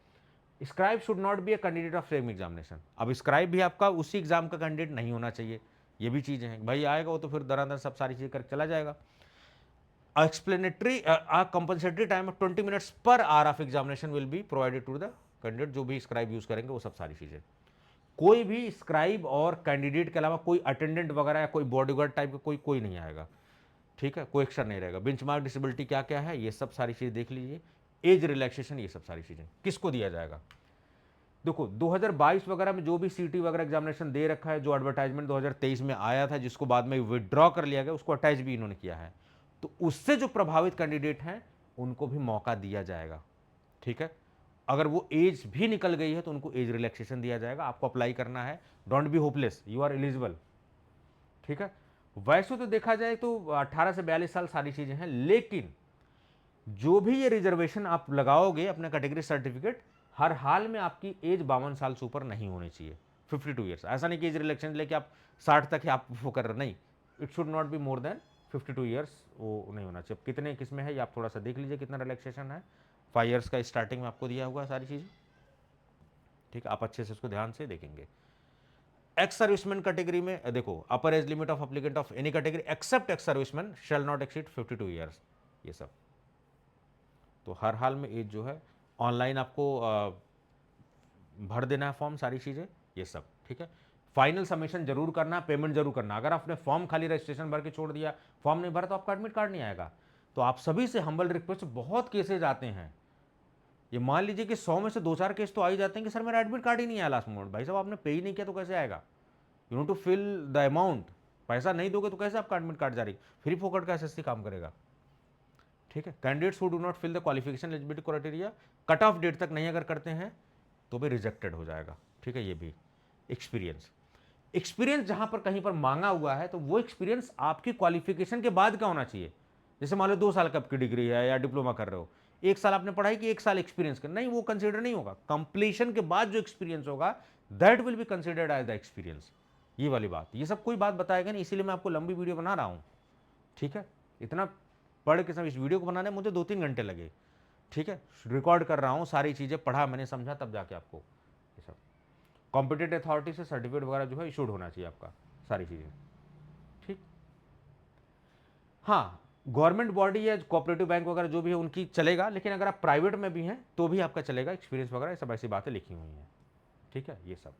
scribe should not be a candidate of same examination. अब स्क्राइब भी आपका उसी एग्जाम का कैंडिडेट नहीं होना चाहिए, ये भी चीज़ें हैं। भाई आएगा वो तो फिर दरादर सब सारी चीज़ कर चला जाएगा। Explanatory compensatory time of 20 minutes per hour of examination will be provided to the candidate, जो भी स्क्राइब यूज करेंगे वो सब सारी चीज़ें। कोई भी स्क्राइब और कैंडिडेट के अलावा कोई अटेंडेंट वगैरह या कोई बॉडीगार्ड टाइप का कोई नहीं आएगा। ठीक है, कोई एक्स्ट्रा नहीं रहेगा। बेंचमार्क डिसेबिलिटी क्या क्या है ये सब सारी चीज़ देख लीजिए, एज रिलैक्सेशन, ये सब सारी चीज़ें किसको दिया जाएगा। देखो 2022 वगैरह में जो भी सीटी वगैरह एग्जामिनेशन दे रखा है, जो एडवर्टाइजमेंट 2023 में आया था जिसको बाद में विड्रॉ कर लिया गया, उसको अटैच भी इन्होंने किया है। तो उससे जो प्रभावित कैंडिडेट हैं उनको भी मौका दिया जाएगा, ठीक है। अगर वो एज भी निकल गई है तो उनको एज रिलैक्सेशन दिया जाएगा। आपको अप्लाई करना है, don't be hopeless, you are eligible, ठीक है। वैसे तो देखा जाए तो 18 से 42 साल सारी चीजें हैं, लेकिन जो भी ये रिजर्वेशन आप लगाओगे अपने कैटेगरी सर्टिफिकेट, हर हाल में आपकी एज 52 साल से ऊपर नहीं होनी चाहिए, 52 ईयर्स। ऐसा नहीं कि एज रिलैक्सेशन लेके आप 60 तक ही आप वो कर रहे, नहीं, it should not be more than 52 years, वो नहीं होना चाहिए। कितने किसमें है ये आप थोड़ा सा देख लीजिए कितना रिलैक्सेशन है। 5 ईयर्स का स्टार्टिंग में आपको दिया हुआ है सारी चीज़ें, ठीक है। आप अच्छे से इसको ध्यान से देखेंगे। एक्स सर्विसमैन कैटेगरी में देखो, upper age limit of applicant of any category except ex serviceman shall not exceed 52 years, ये सब। तो हर हाल में एज जो है, ऑनलाइन आपको भर देना है फॉर्म, सारी चीज़ें ये सब, ठीक है। फाइनल सबमिशन जरूर करना, पेमेंट जरूर करना। अगर आपने फॉर्म खाली रजिस्ट्रेशन भर के छोड़ दिया, फॉर्म नहीं भरा, तो आपका एडमिट कार्ड नहीं आएगा। तो आप सभी से हम्बल रिक्वेस्ट, बहुत केसेज आते हैं, ये मान लीजिए कि 100 में से 2-4 केस तो आ ही जाते हैं कि सर मेरा एडमिट कार्ड ही नहीं आया लास्ट मोमेंट। भाई साहब आपने पे ही नहीं किया तो कैसे आएगा? You need to fill the amount. पैसा नहीं दोगे तो कैसे आपका एडमिट कार्ड जारी? फ्री फोकट का एसएससी काम करेगा, ठीक है। Candidates who do not fill the qualification eligibility criteria cut off date तक नहीं अगर करते हैं तो भी रिजेक्टेड हो जाएगा, ठीक है। ये भी एक्सपीरियंस, एक्सपीरियंस जहां पर कहीं पर मांगा हुआ है तो वो एक्सपीरियंस आपकी क्वालिफिकेशन के बाद का होना चाहिए। जैसे मान लो 2 साल का आपकी डिग्री है या डिप्लोमा कर रहे हो, 1 साल आपने पढ़ाई की, 1 साल एक्सपीरियंस कर, नहीं, वो कंसिडर नहीं होगा। कंप्लीशन के बाद जो एक्सपीरियंस होगा that will be considered as the experience. ये वाली बात, ये सब कोई बात बताएगा नहीं, इसीलिए मैं आपको लंबी वीडियो बना रहा हूं, ठीक है। इतना पढ़ के सब इस वीडियो को बनाने मुझे 2-3 घंटे लगे, ठीक है। रिकॉर्ड कर रहा हूँ, सारी चीज़ें पढ़ा मैंने, समझा, तब जाके आपको ये सब। कॉम्पिटेंट अथॉरिटी से सर्टिफिकेट वगैरह जो है इशूड होना चाहिए आपका, सारी चीज़ें, ठीक। हाँ, गवर्नमेंट बॉडी या कोऑपरेटिव बैंक वगैरह जो भी है उनकी चलेगा, लेकिन अगर आप प्राइवेट में भी हैं तो भी आपका चलेगा, एक्सपीरियंस वगैरह, ये सब ऐसी बातें लिखी हुई हैं, ठीक है। ये सब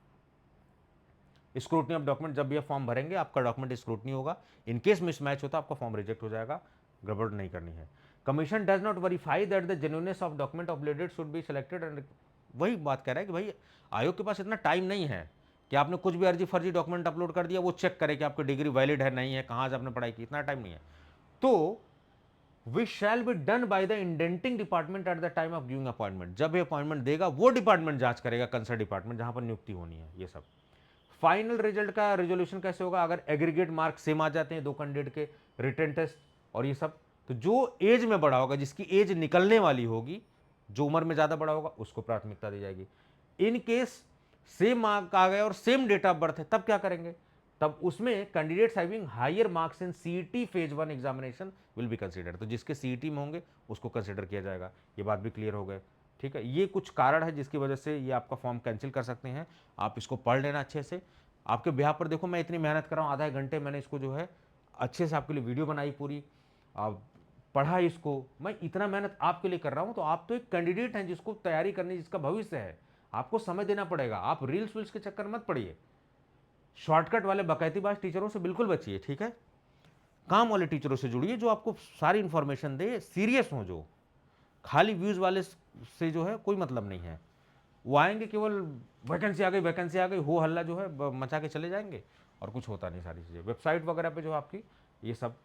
स्क्रूटनी ऑफ डॉक्यूमेंट, जब भी आप फॉर्म भरेंगे आपका डॉक्यूमेंट स्क्रूटनी होगा। इन केस मिसमैच होता आपका फॉर्म रिजेक्ट हो जाएगा, गड़बड़ नहीं करनी है। Commission does not verify that the genuineness of document uploaded should be selected and, वही बात कह रहा है कि भाई आयोग के पास इतना टाइम नहीं है कि आपने कुछ भी अर्जी फर्जी डॉक्यूमेंट अपलोड कर दिया वो चेक करे कि आपकी डिग्री वैलिड है नहीं है, कहाँ से आपने पढ़ाई की, इतना टाइम नहीं है। तो which shall be done by the indenting department at the time of giving appointment, जब ये अपॉइंटमेंट देगा वो डिपार्टमेंट जांच करेगा, कंसर्न डिपार्टमेंट जहां पर नियुक्ति होनी है, ये सब। फाइनल रिजल्ट का रेजोल्यूशन कैसे होगा? अगर एग्रीगेट मार्क सेम आ जाते हैं दो कैंडिडेट के, रिटन टेस्ट और ये सब, तो जो एज में बड़ा होगा, जिसकी एज निकलने वाली होगी, जो उम्र में ज्यादा बड़ा होगा उसको प्राथमिकता दी जाएगी। इन केस सेम मार्क आ गए और सेम डेट ऑफ बर्थ है, तब क्या करेंगे? तब उसमें candidates having higher marks in CET phase 1 examination will be consider, तो जिसके सीईटी में होंगे उसको कंसीडर किया जाएगा। ये बात भी क्लियर हो गए, ठीक है। ये कुछ कारण है जिसकी वजह से ये आपका फॉर्म कैंसिल कर सकते हैं, आप इसको पढ़ लेना अच्छे से। आपके ब्याह पर देखो मैं इतनी मेहनत कर रहा हूँ, आधा एक घंटे मैंने इसको जो है अच्छे से आपके लिए वीडियो बनाई पूरी, आप पढ़ा इसको, मैं इतना मेहनत आपके लिए कर रहा हूँ। तो आप तो एक कैंडिडेट हैं जिसको तैयारी करनी, जिसका भविष्य है, आपको समय देना पड़ेगा। आप रील्स वील्स के चक्कर मत पड़िए, शॉर्टकट वाले बकैतीबाज टीचरों से बिल्कुल बचिए, ठीक है। काम वाले टीचरों से जुड़िए जो आपको सारी इंफॉर्मेशन दे, सीरियस हो, जो खाली व्यूज वाले से जो है कोई मतलब नहीं है। वो आएंगे केवल वैकेंसी आ गई, वैकेंसी आ गई, हो हल्ला जो है मचा के चले जाएंगे और कुछ होता नहीं। सारी चीज़ें वेबसाइट वगैरह पे जो आपकी ये सब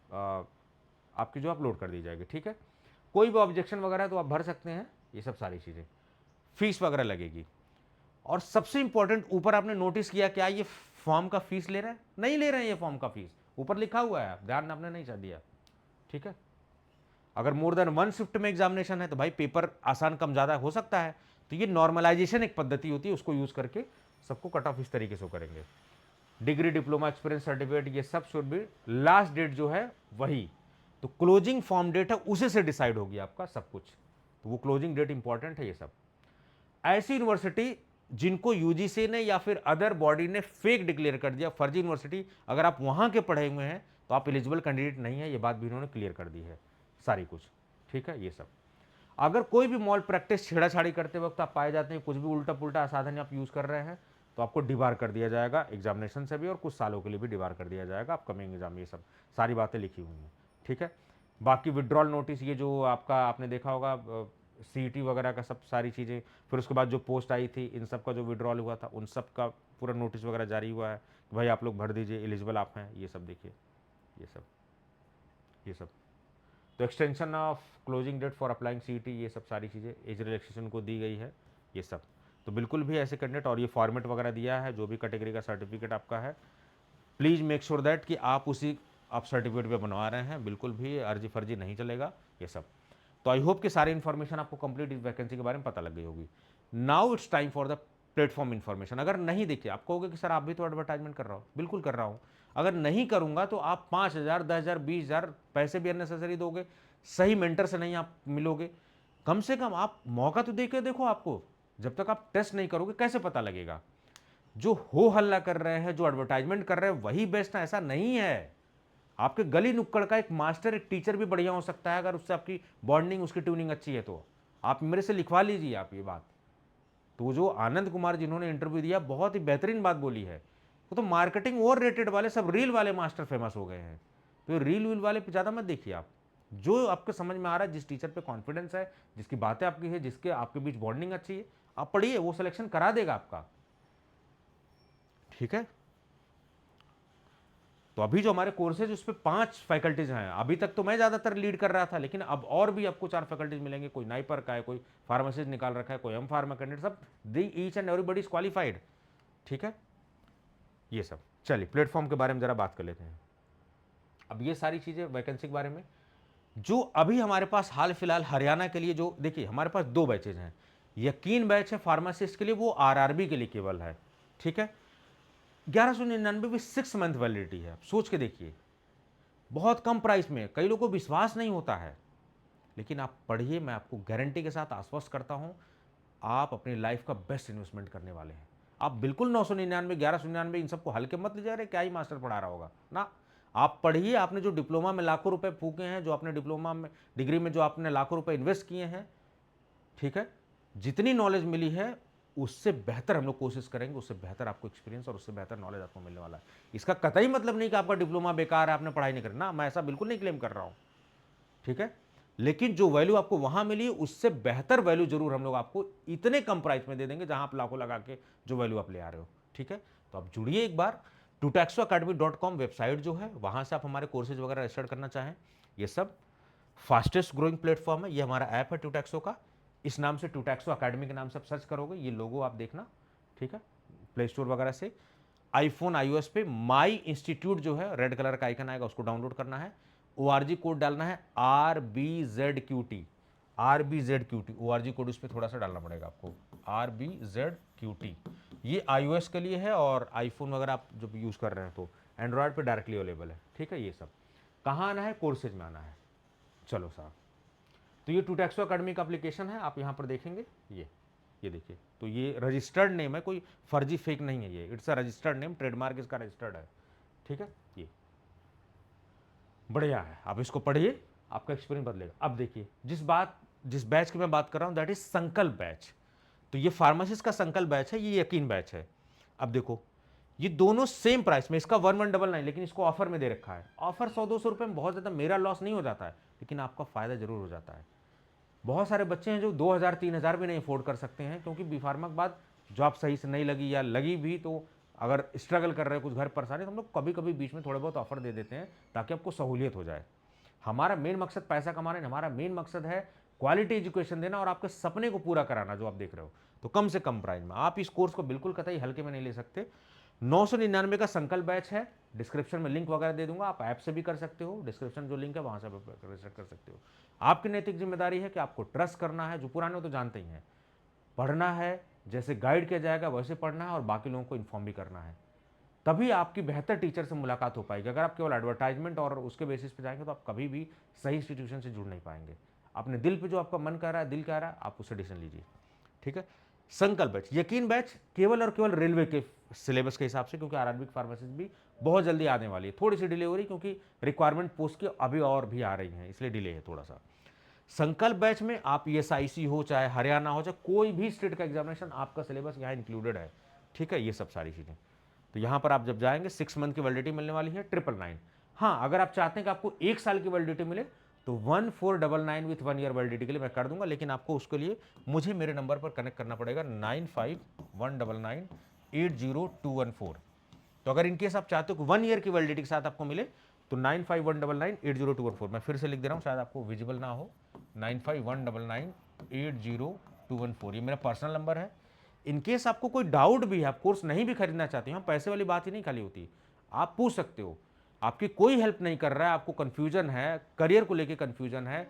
आपकी जो अपलोड कर दी जाएगी, ठीक है। कोई भी ऑब्जेक्शन वगैरह तो आप भर सकते हैं, ये सब सारी चीज़ें। फीस वगैरह लगेगी। और सबसे इंपॉर्टेंट, ऊपर आपने नोटिस किया क्या ये फॉर्म का फीस ले रहे हैं? नहीं ले रहे हैं ये फॉर्म का फीस, ऊपर लिखा हुआ है, ध्यान आपने नहीं दिया, ठीक है। अगर मोर देन 1 शिफ्ट में एग्जामिनेशन है तो भाई पेपर आसान कम ज़्यादा हो सकता है, तो ये नॉर्मलाइजेशन एक पद्धति होती है, उसको यूज़ करके सबको कट ऑफ इस तरीके से करेंगे। डिग्री, डिप्लोमा, एक्सपीरियंस सर्टिफिकेट, ये सब शुड बी, लास्ट डेट जो है वही, तो क्लोजिंग फॉर्म डेट है उसी से डिसाइड होगी आपका सब कुछ, तो वो क्लोजिंग डेट इंपॉर्टेंट है। ये सब ऐसी यूनिवर्सिटी जिनको यूजीसी ने या फिर अदर बॉडी ने फेक डिक्लेयर कर दिया, फर्जी यूनिवर्सिटी, अगर आप वहां के पढ़े हुए हैं तो आप एलिजिबल कैंडिडेट नहीं है, ये बात भी उन्होंने क्लियर कर दी है सारी कुछ, ठीक है। ये सब अगर कोई भी मॉल प्रैक्टिस, छेड़ाछाड़ी करते वक्त आप पाए जाते हैं, कुछ भी उल्टा पुल्टा साधन आप यूज कर रहे हैं, तो आपको डिबार कर दिया जाएगा एग्जामिनेशन से भी, और कुछ सालों के लिए भी डिबार कर दिया जाएगा अपकमिंग एग्जाम। ये सब सारी बातें लिखी हुई हैं, ठीक है। बाकी विड्रॉल नोटिस, ये जो आपका आपने देखा होगा सीईटी वगैरह का सब सारी चीज़ें, फिर उसके बाद जो पोस्ट आई थी इन सब का जो विड्रॉल हुआ था उन सब का पूरा नोटिस वगैरह जारी हुआ है कि भाई आप लोग भर दीजिए, एलिजिबल आप हैं, ये सब देखिए, ये सब, ये सब। तो extension of closing date for applying CET, ये सब सारी चीज़ें एज रिलैक्सेशन को दी गई है, ये सब। तो बिल्कुल भी ऐसे कैंडिडेट, और ये फॉर्मेट वगैरह दिया है, जो भी कैटेगरी का सर्टिफिकेट आपका है, प्लीज़ मेक श्योर दैट कि आप उसी आप सर्टिफिकेट पे बनवा रहे हैं, बिल्कुल भी अर्जी फर्जी नहीं चलेगा, ये सब। तो आई होप कि सारी इन्फॉर्मेशन आपको कंप्लीट इस वैकेंसी के बारे में पता लग गई होगी। Now it's time for the platform information. अगर नहीं देखिए, आप कहोगे कि सर आप भी तो एडवर्टाइजमेंट कर रहा हो, बिल्कुल कर रहा हूँ। अगर नहीं करूँगा तो आप 5,000, 10,000, 20,000 पैसे भी अननेसेसरी दोगे, सही मेंटर से नहीं आप मिलोगे। कम से कम आप मौका तो दे के देखो, आपको जब तक आप टेस्ट नहीं करोगे कैसे पता लगेगा। जो हो हल्ला कर रहे हैं, जो एडवर्टाइजमेंट कर रहे हैं वही बेस्ट है, ऐसा नहीं है। आपके गली नुक्कड़ का एक मास्टर, एक टीचर भी बढ़िया हो सकता है, अगर उससे आपकी बॉन्डिंग, उसकी ट्यूनिंग अच्छी है तो। आप मेरे से लिखवा लीजिए आप ये बात। तो जो आनंद कुमार जिन्होंने इंटरव्यू दिया, बहुत ही बेहतरीन बात बोली है। वो तो मार्केटिंग ओवर रेटेड वाले सब रील वाले मास्टर फेमस हो गए हैं। तो रील वील वाले पे ज़्यादा मत देखिए आप। जो आपके समझ में आ रहा है, जिस टीचर पे कॉन्फिडेंस है, जिसकी बातें आपकी है, जिसके आपके बीच बॉन्डिंग अच्छी है, आप पढ़िए, वो सिलेक्शन करा देगा आपका। ठीक है। तो अभी जो हमारे कोर्सेज उस पर 5 फैकल्टीज हैं। अभी तक तो मैं ज़्यादातर लीड कर रहा था, लेकिन अब और भी आपको 4 फैकल्टीज मिलेंगे। कोई नाइपर का है, कोई फार्मासिस्ट निकाल रखा है, कोई एम फार्मा कैंडिडेट, सब दी each and everybody is qualified. ठीक है, ये सब। चलिए प्लेटफॉर्म के बारे में ज़रा बात कर लेते हैं। अब ये सारी चीज़ें वैकेंसी के बारे में, जो अभी हमारे पास हाल फिलहाल हरियाणा के लिए, जो देखिए हमारे पास 2 बैचेज हैं। यकीन बैच है फार्मासिस्ट के लिए, वो आरआरबी के लिए केवल है। ठीक है, 1199 भी 6 मंथ वैलिडिटी है। सोच के देखिए, बहुत कम प्राइस में, कई लोगों को विश्वास नहीं होता है। लेकिन आप पढ़िए, मैं आपको गारंटी के साथ आश्वस्त करता हूं, आप अपनी लाइफ का बेस्ट इन्वेस्टमेंट करने वाले हैं। आप बिल्कुल 999, 1199 इन सबको हल्के मत ले जा रहे, क्या ही मास्टर पढ़ा रहा होगा ना। आप पढ़िए, आपने जो डिप्लोमा में लाखों रुपए फूके हैं, जो आपने डिप्लोमा में, डिग्री में जो आपने लाखों रुपए इन्वेस्ट किए हैं, ठीक है, जितनी नॉलेज मिली है उससे बेहतर हम लोग कोशिश करेंगे, उससे बेहतर आपको एक्सपीरियंस और उससे बेहतर नॉलेज आपको मिलने वाला है। इसका कतई मतलब नहीं कि आपका डिप्लोमा बेकार है, आपने पढ़ाई नहीं करना, मैं ऐसा बिल्कुल नहीं क्लेम कर रहा हूँ। ठीक है, लेकिन जो वैल्यू आपको वहां मिली, उससे बेहतर वैल्यू जरूर हम लोग आपको इतने कम प्राइस में दे देंगे, जहां आप लाखों लगा के जो वैल्यू आप ले आ रहे हो। ठीक है, तो आप जुड़िए एक बार। tutoacademy.com वेबसाइट जो है, वहां से आप हमारे कोर्सेज वगैरह रजिस्टर करना चाहें, ये सब फास्टेस्ट ग्रोइंग प्लेटफॉर्म है। ये हमारा ऐप है ट्यूटैक्सो का, इस नाम से ट्यूटैक्सो अकेडमी के नाम से आप सर्च करोगे, ये लोगो आप देखना। ठीक है, प्ले स्टोर वगैरह से आईफोन आईओएस पे माई इंस्टीट्यूट जो है, रेड कलर का आइकन आएगा, उसको डाउनलोड करना है। ORG कोड डालना है RBZQT, RBZQT ORG कोड उस पर थोड़ा सा डालना पड़ेगा आपको, RBZQT। ये iOS के लिए है, और आईफोन वगैरह आप जब यूज़ कर रहे हैं तो एंड्रॉयड पे डायरेक्टली अवेलेबल है। ठीक है, ये सब कहाँ आना है, कोर्सेज में आना है। चलो साहब, तो ये ट्यूटैक्सो अकेडमी का एप्लीकेशन है, आप यहाँ पर देखेंगे, ये देखिए। तो ये रजिस्टर्ड नेम है, कोई फर्जी फेक नहीं है, ये it's a registered name, trademark इसका रजिस्टर्ड है। ठीक है, ये बढ़िया है, आप इसको पढ़िए, आपका एक्सपीरियंस बदलेगा। अब देखिए, जिस बैच की मैं बात कर रहा हूँ, दैट इज संकल्प बैच। तो ये फार्मासिस्ट का संकल्प बैच है, ये यकीन बैच है। अब देखो, ये दोनों सेम प्राइस में, इसका 1199, लेकिन इसको ऑफर में दे रखा है। ऑफर 100-200 रुपये में बहुत ज़्यादा मेरा लॉस नहीं हो जाता है, लेकिन आपका फायदा जरूर हो जाता है। बहुत सारे बच्चे हैं जो 2,000-3,000 भी नहीं अफोर्ड कर सकते हैं, क्योंकि बी फार्मा के बाद जॉब सही से नहीं लगी, या लगी भी तो अगर स्ट्रगल कर रहे हैं, कुछ घर परेशानी, तो हम लोग कभी कभी बीच में थोड़े बहुत ऑफर दे देते हैं, ताकि आपको सहूलियत हो जाए। हमारा मेन मकसद पैसा कमाना नहीं, हमारा मेन मकसद है क्वालिटी एजुकेशन देना और आपके सपने को पूरा कराना, जो आप देख रहे हो। तो कम से कम प्राइस में आप इस कोर्स को बिल्कुल कतई हल्के में नहीं ले सकते। 999 का संकल्प बैच है, डिस्क्रिप्शन में लिंक वगैरह दे दूंगा, आप ऐप से भी कर सकते हो, डिस्क्रिप्शन जो लिंक है वहां से आप रजिस्टर कर सकते हो। आपकी नैतिक जिम्मेदारी है कि आपको ट्रस्ट करना है, जो पुराने हो तो जानते ही हैं, पढ़ना है, जैसे गाइड किया जाएगा वैसे पढ़ना है, और बाकी लोगों को इन्फॉर्म भी करना है। तभी आपकी बेहतर टीचर से मुलाकात हो पाएगी। अगर आप केवल एडवर्टाइजमेंट और उसके बेसिस पे जाएंगे, तो आप कभी भी सही इंस्टीट्यूशन से जुड़ नहीं पाएंगे। अपने दिल पे जो आपका मन कह रहा है, दिल कह रहा है, आप उससे डिसीजन लीजिए। ठीक है, संकल्प बैच, यकीन बैच केवल और केवल रेलवे के सिलेबस के हिसाब से, क्योंकि आरआरबी की फार्मेसिस्ट भी बहुत जल्दी आने वाली है। थोड़ी सी डिले हो रही, क्योंकि रिक्वायरमेंट पोस्ट की अभी और भी आ रही है, इसलिए डिले है थोड़ा सा। संकल्प बैच में आप ESIC हो, चाहे हरियाणा हो, चाहे कोई भी स्टेट का एग्जामिनेशन, आपका सिलेबस यहाँ इंक्लूडेड है। ठीक है, ये सब सारी चीज़ें। तो यहाँ पर आप जब जाएंगे, 6 मंथ की वैलिडिटी मिलने वाली है, 999। हाँ, अगर आप चाहते हैं कि आपको 1 साल की वैलिडिटी मिले, तो 1499 विथ 1 ईयर वैलिडिटी के लिए मैं कर दूंगा, लेकिन आपको उसके लिए मुझे मेरे नंबर पर कनेक्ट करना पड़ेगा 9519980214। तो अगर इनकेस आप चाहते हो कि 1 ईयर की वैलिडिटी के साथ आपको मिले तो 9519980214, मैं फिर से लिख दे रहा हूँ, शायद आपको विजिबल ना हो, 9519980214, ये मेरा पर्सनल नंबर है। इनकेस आपको कोई डाउट भी है, आप कोर्स नहीं भी खरीदना चाहते हो, पैसे वाली बात ही नहीं खाली होती, आप पूछ सकते हो। आपकी कोई हेल्प नहीं कर रहा है, आपको कंफ्यूजन है, करियर को लेके कंफ्यूजन है,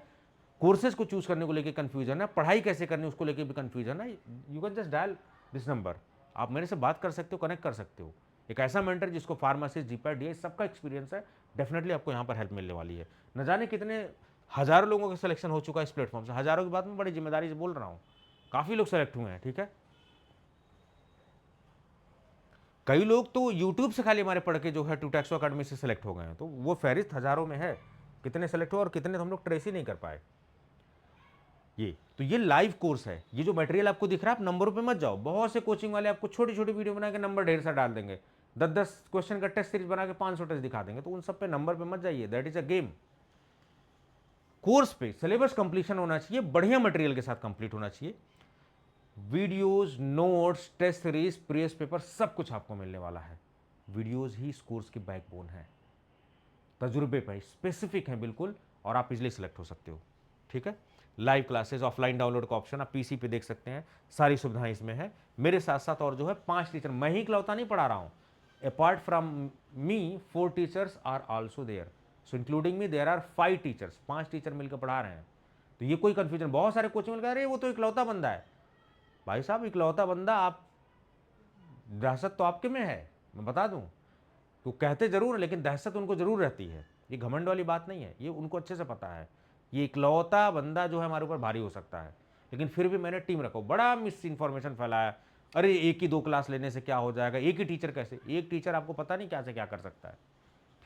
कोर्सेज को चूज करने को लेके कंफ्यूजन है, पढ़ाई कैसे करनी है उसको लेके भी कंफ्यूजन है, you can just dial this number. आप मेरे से बात कर सकते हो, कनेक्ट कर सकते हो। एक ऐसा मेंटर जिसको फार्मासिस्ट, जीपैट, डीए सबका एक्सपीरियंस है, डेफिनेटली आपको यहाँ पर हेल्प मिलने वाली है। न जाने कितने हजारों लोगों का सिलेक्शन हो चुका है इस प्लेटफॉर्म से, हजारों की बात मैं बड़ी जिम्मेदारी से बोल रहा हूँ, काफ़ी लोग सेलेक्ट हुए हैं, ठीक है। कई लोग तो यूट्यूब से खाली हमारे पढ़ के जो है टूटैक्सो अकेडमी से सेलेक्ट हो गए हैं, तो वो फहरिस्त हजारों में है, कितने सेलेक्ट हुए और कितने तो हम लोग ट्रेस ही नहीं कर पाए। ये लाइव कोर्स है, ये जो मटेरियल आपको दिख रहा है, आप नंबरों पे मत जाओ। बहुत से कोचिंग वाले आपको छोटी छोटी वीडियो बना के नंबर ढेर सा डाल देंगे, 10-10 क्वेश्चन का टेस्ट सीरीज बना के 500 टेस्ट दिखा देंगे, तो उन सब पे नंबर पे मत जाइए, that is a game. Course पे सिलेबस कंप्लीशन होना चाहिए, बढ़िया मटेरियल के साथ कंप्लीट होना चाहिए, videos, notes, test series, previous paper, सब कुछ आपको मिलने वाला है। वीडियोस ही इस कोर्स की बैकबोन है, तजुर्बे पे स्पेसिफिक है बिल्कुल, और आप इजिली सेलेक्ट हो सकते हो, ठीक है। लाइव क्लासेस, ऑफलाइन डाउनलोड का ऑप्शन आप पीसी पे देख सकते हैं, सारी सुविधाएं इसमें है। मेरे साथ साथ और जो है 5 टीचर, मैं ही इकलौता नहीं पढ़ा रहा हूँ, apart from me 4 teachers are also there, so including me there are 5 teachers, 5 teacher मिलकर पढ़ा रहे हैं। तो ये कोई कंफ्यूजन, बहुत सारे कोचिंग मिलकर अरे वो तो इकलौता बंदा है, भाई साहब इकलौता बंदा आप, दहशत तो आपके में है, मैं बता दूं। तो कहते जरूर है, लेकिन दहशत उनको जरूर रहती है, ये घमंड वाली बात नहीं है, ये उनको अच्छे से पता है, ये इकलौता बंदा जो है हमारे ऊपर भारी हो सकता है। लेकिन फिर भी मैंने टीम रखा, बड़ा मिस इन्फॉर्मेशन फैलाया, अरे एक ही 2 क्लास लेने से क्या हो जाएगा, एक ही टीचर कैसे, एक टीचर आपको पता नहीं क्या से क्या कर सकता है,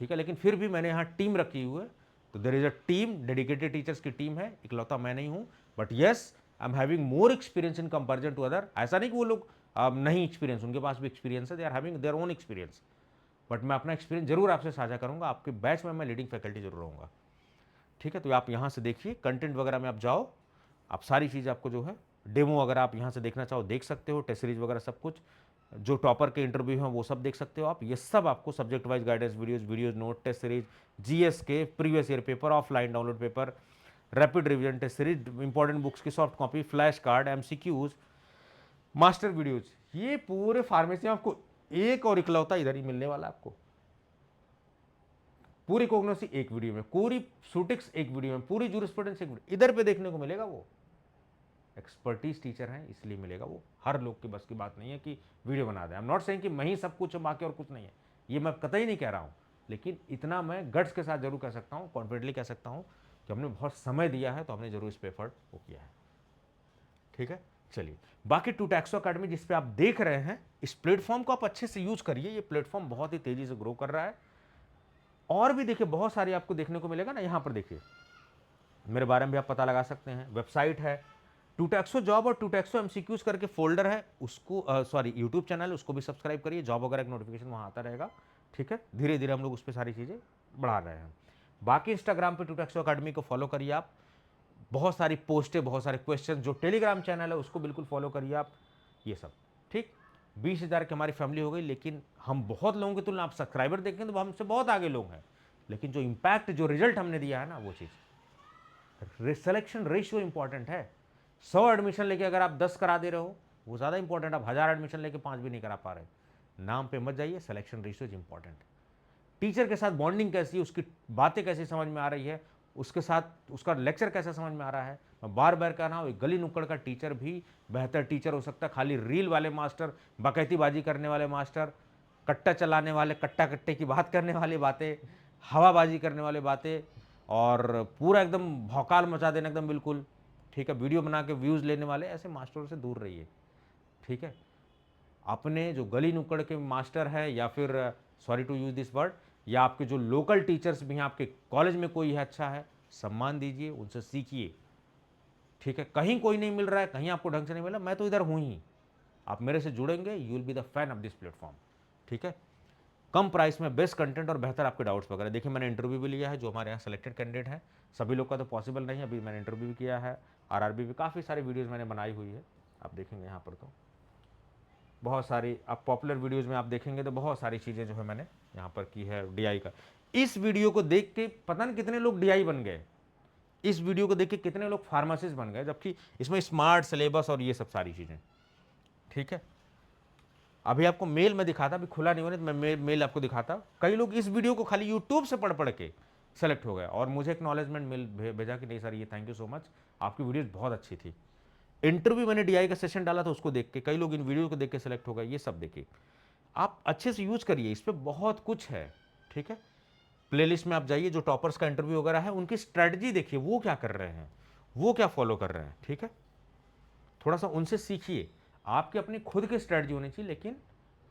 ठीक है। लेकिन फिर भी मैंने यहाँ टीम रखी हुई है, तो there is a team, dedicated teachers की टीम है, इकलौता मैं नहीं हूँ। But yes, I am having more experience in comparison to other, ऐसा नहीं कि वो लोग नहीं एक्सपीरियंस, उनके पास भी एक्सपीरियंस है, they are having their own experience. But मैं अपना एक्सपीरियंस जरूर आपसे साझा करूंगा, आपके बैच में मैं लीडिंग फैकल्टी जरूर रहूँगा, ठीक है। तो आप यहाँ से देखिए, कंटेंट वगैरह में आप जाओ, आप सारी चीज़ आपको जो है डेमो अगर आप यहाँ से देखना चाहो देख सकते हो, टेस्ट सीरीज वगैरह सब कुछ, जो टॉपर के इंटरव्यू हैं वो सब देख सकते हो आप, ये सब आपको subject wise guidance videos note, test series, GS के previous year paper, offline download paper, rapid revision test series, important books की soft copy, flash card, MCQs, master videos, ये पूरे फार्मेसी में आपको एक और इकलौता इधर ही मिलने वाला आपको। पूरी कोग्नोसी एक वीडियो में, पूरी सूटिक्स एक वीडियो में, पूरी जूरिस्प्रूडेंस एक वीडियो इधर पे देखने को मिलेगा। वो एक्सपर्टीज टीचर हैं इसलिए मिलेगा, वो हर लोग की बस की बात नहीं है कि वीडियो बना दें। आई एम नॉट सेइंग कि मैं ही सब कुछ बाकी और कुछ नहीं है, ये मैं कतई नहीं कह रहा हूँ, लेकिन इतना मैं गट्स के साथ जरूर कह सकता हूँ, कॉन्फिडेंटली कह सकता हूँ कि हमने बहुत समय दिया है, तो हमने जरूर इस पे एफर्ट वो किया है, ठीक है। चलिए, बाकी टूटैक्सो अकेडमी जिस पे आप देख रहे हैं, इस प्लेटफॉर्म को आप अच्छे से यूज करिए, ये प्लेटफॉर्म बहुत ही तेजी से ग्रो कर रहा है। और भी देखिए बहुत सारी आपको देखने को मिलेगा ना, यहाँ पर देखिए मेरे बारे में भी आप पता लगा सकते हैं, वेबसाइट है, टूटैक्सो जॉब और टूटैक्सो एमसीक्यूज करके फोल्डर है, उसको सॉरी यूट्यूब चैनल, उसको भी सब्सक्राइब करिए, जॉब वगैरह का नोटिफिकेशन वहाँ आता रहेगा, ठीक है। धीरे धीरे हम लोग उस पर सारी चीज़ें बढ़ा रहे हैं। बाकी इंस्टाग्राम पे टूटैक्सो अकेडमी को फॉलो करिए आप, बहुत सारी पोस्टें, बहुत सारे क्वेश्चन, जो टेलीग्राम चैनल है उसको बिल्कुल फॉलो करिए आप, ये सब ठीक। 20,000 की हमारी फैमिली हो गई, लेकिन हम बहुत लोगों की तुलना, आप सब्सक्राइबर देखें तो हमसे बहुत आगे लोग हैं, लेकिन जो इम्पैक्ट, जो रिजल्ट हमने दिया है ना, वो चीज़, सिलेक्शन रेशियो इंपॉर्टेंट है। 100 एडमिशन लेके अगर आप 10 करा दे रहे हो, वो ज़्यादा इंपॉर्टेंट, आप 1000 एडमिशन लेके 5 भी नहीं करा पा रहे, नाम पे मत जाइए, selection ratio is important. Teacher के साथ बॉन्डिंग कैसी है, उसकी बातें कैसी समझ में आ रही है, उसके साथ उसका लेक्चर कैसा समझ में आ रहा है। मैं बार बार कह रहा हूँ, एक गली नुक्कड़ का टीचर भी बेहतर टीचर हो सकता है, खाली रील वाले मास्टर, बकैतीबाजी करने वाले मास्टर, कट्टा चलाने वाले, कट्टा कट्टे की बात करने वाली बातें, हवाबाजी करने वाली बातें, और पूरा एकदम भौकाल मचा देना एकदम बिल्कुल, ठीक है, वीडियो बना के व्यूज़ लेने वाले, ऐसे मास्टरों से दूर रहिए, ठीक है। अपने जो गली नुक्कड़ के मास्टर है, या फिर sorry to use this word, या आपके जो लोकल टीचर्स भी हैं, आपके कॉलेज में कोई है अच्छा है, सम्मान दीजिए, उनसे सीखिए, ठीक है। कहीं कोई नहीं मिल रहा है, कहीं आपको ढंग से नहीं मिला, मैं तो इधर हूँ ही, आप मेरे से जुड़ेंगे, you will be the fan of this platform, ठीक है। कम प्राइस में बेस्ट कंटेंट और बेहतर आपके डाउट्स वगैरह। देखिए मैंने इंटरव्यू भी लिया है, जो हमारे यहाँ सेलेक्टेड कैंडिडेट हैं, सभी लोग का तो पॉसिबल नहीं है, अभी मैंने इंटरव्यू भी किया है, आरआरबी भी, काफ़ी सारी वीडियोज़ मैंने बनाई हुई है, आप देखेंगे यहाँ पर तो बहुत सारी, आप पॉपुलर वीडियोज़ में आप देखेंगे तो बहुत सारी चीज़ें जो है मैंने यहाँ पर की है डीआई का। इस वीडियो को देख के पता नहीं कितने लोग डीआई बन गए, इस वीडियो को देख के कितने लोग फार्मासिस्ट बन गए, जबकि इसमें स्मार्ट सिलेबस और ये सब सारी चीज़ें, ठीक है। अभी आपको मेल में दिखाता, अभी खुला नहीं होने तो मैं मेल आपको दिखाता। कई लोग इस वीडियो को खाली यूट्यूब से पढ़ पढ़ के सेलेक्ट हो गए और मुझे एक्नॉलेजमेंट मेल भेजा कि नहीं सर ये थैंक यू सो मच, आपकी वीडियोज बहुत अच्छी थी। इंटरव्यू मैंने डीआई का सेशन डाला था, उसको देख के कई लोग इन वीडियो को देख के सेलेक्ट हो गए। ये सब देखिए, आप अच्छे से यूज करिए, इस पर बहुत कुछ है, ठीक है। प्लेलिस्ट में आप जाइए, जो टॉपर्स का इंटरव्यू वगैरह है उनकी स्ट्रेटजी देखिए, वो क्या कर रहे हैं, वो क्या फॉलो कर रहे हैं, ठीक है। थोड़ा सा उनसे सीखिए, आपकी अपनी खुद की स्ट्रेटजी होनी चाहिए, लेकिन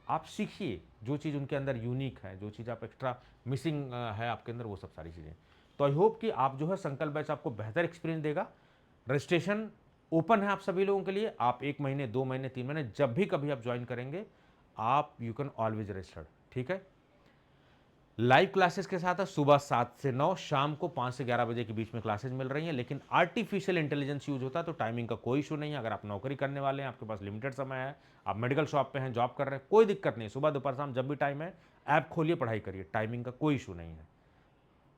आप सीखिए जो चीज़ उनके अंदर यूनिक है, जो चीज़ आप एक्स्ट्रा मिसिंग है आपके अंदर, वो सब सारी चीज़ें। तो आई होप कि आप जो है संकल्प बैच आपको बेहतर एक्सपीरियंस देगा। रजिस्ट्रेशन ओपन है आप सभी लोगों के लिए, आप 1 महीने 2 महीने 3 महीने जब भी कभी आप ज्वाइन करेंगे, आप यू कैन ऑलवेज रजिस्टर्ड, ठीक है। लाइव क्लासेस के साथ है, सुबह 7 से 9, शाम को 5 से 11 बजे के बीच में क्लासेस मिल रही हैं, लेकिन आर्टिफिशियल इंटेलिजेंस यूज होता है तो टाइमिंग का कोई इशू नहीं है। अगर आप नौकरी करने वाले हैं, आपके पास लिमिटेड समय है, आप मेडिकल शॉप पे हैं, जॉब कर रहे हैं, कोई दिक्कत नहीं, सुबह दोपहर शाम जब भी टाइम है ऐप खोलिए, पढ़ाई करिए, टाइमिंग का कोई इशू नहीं है।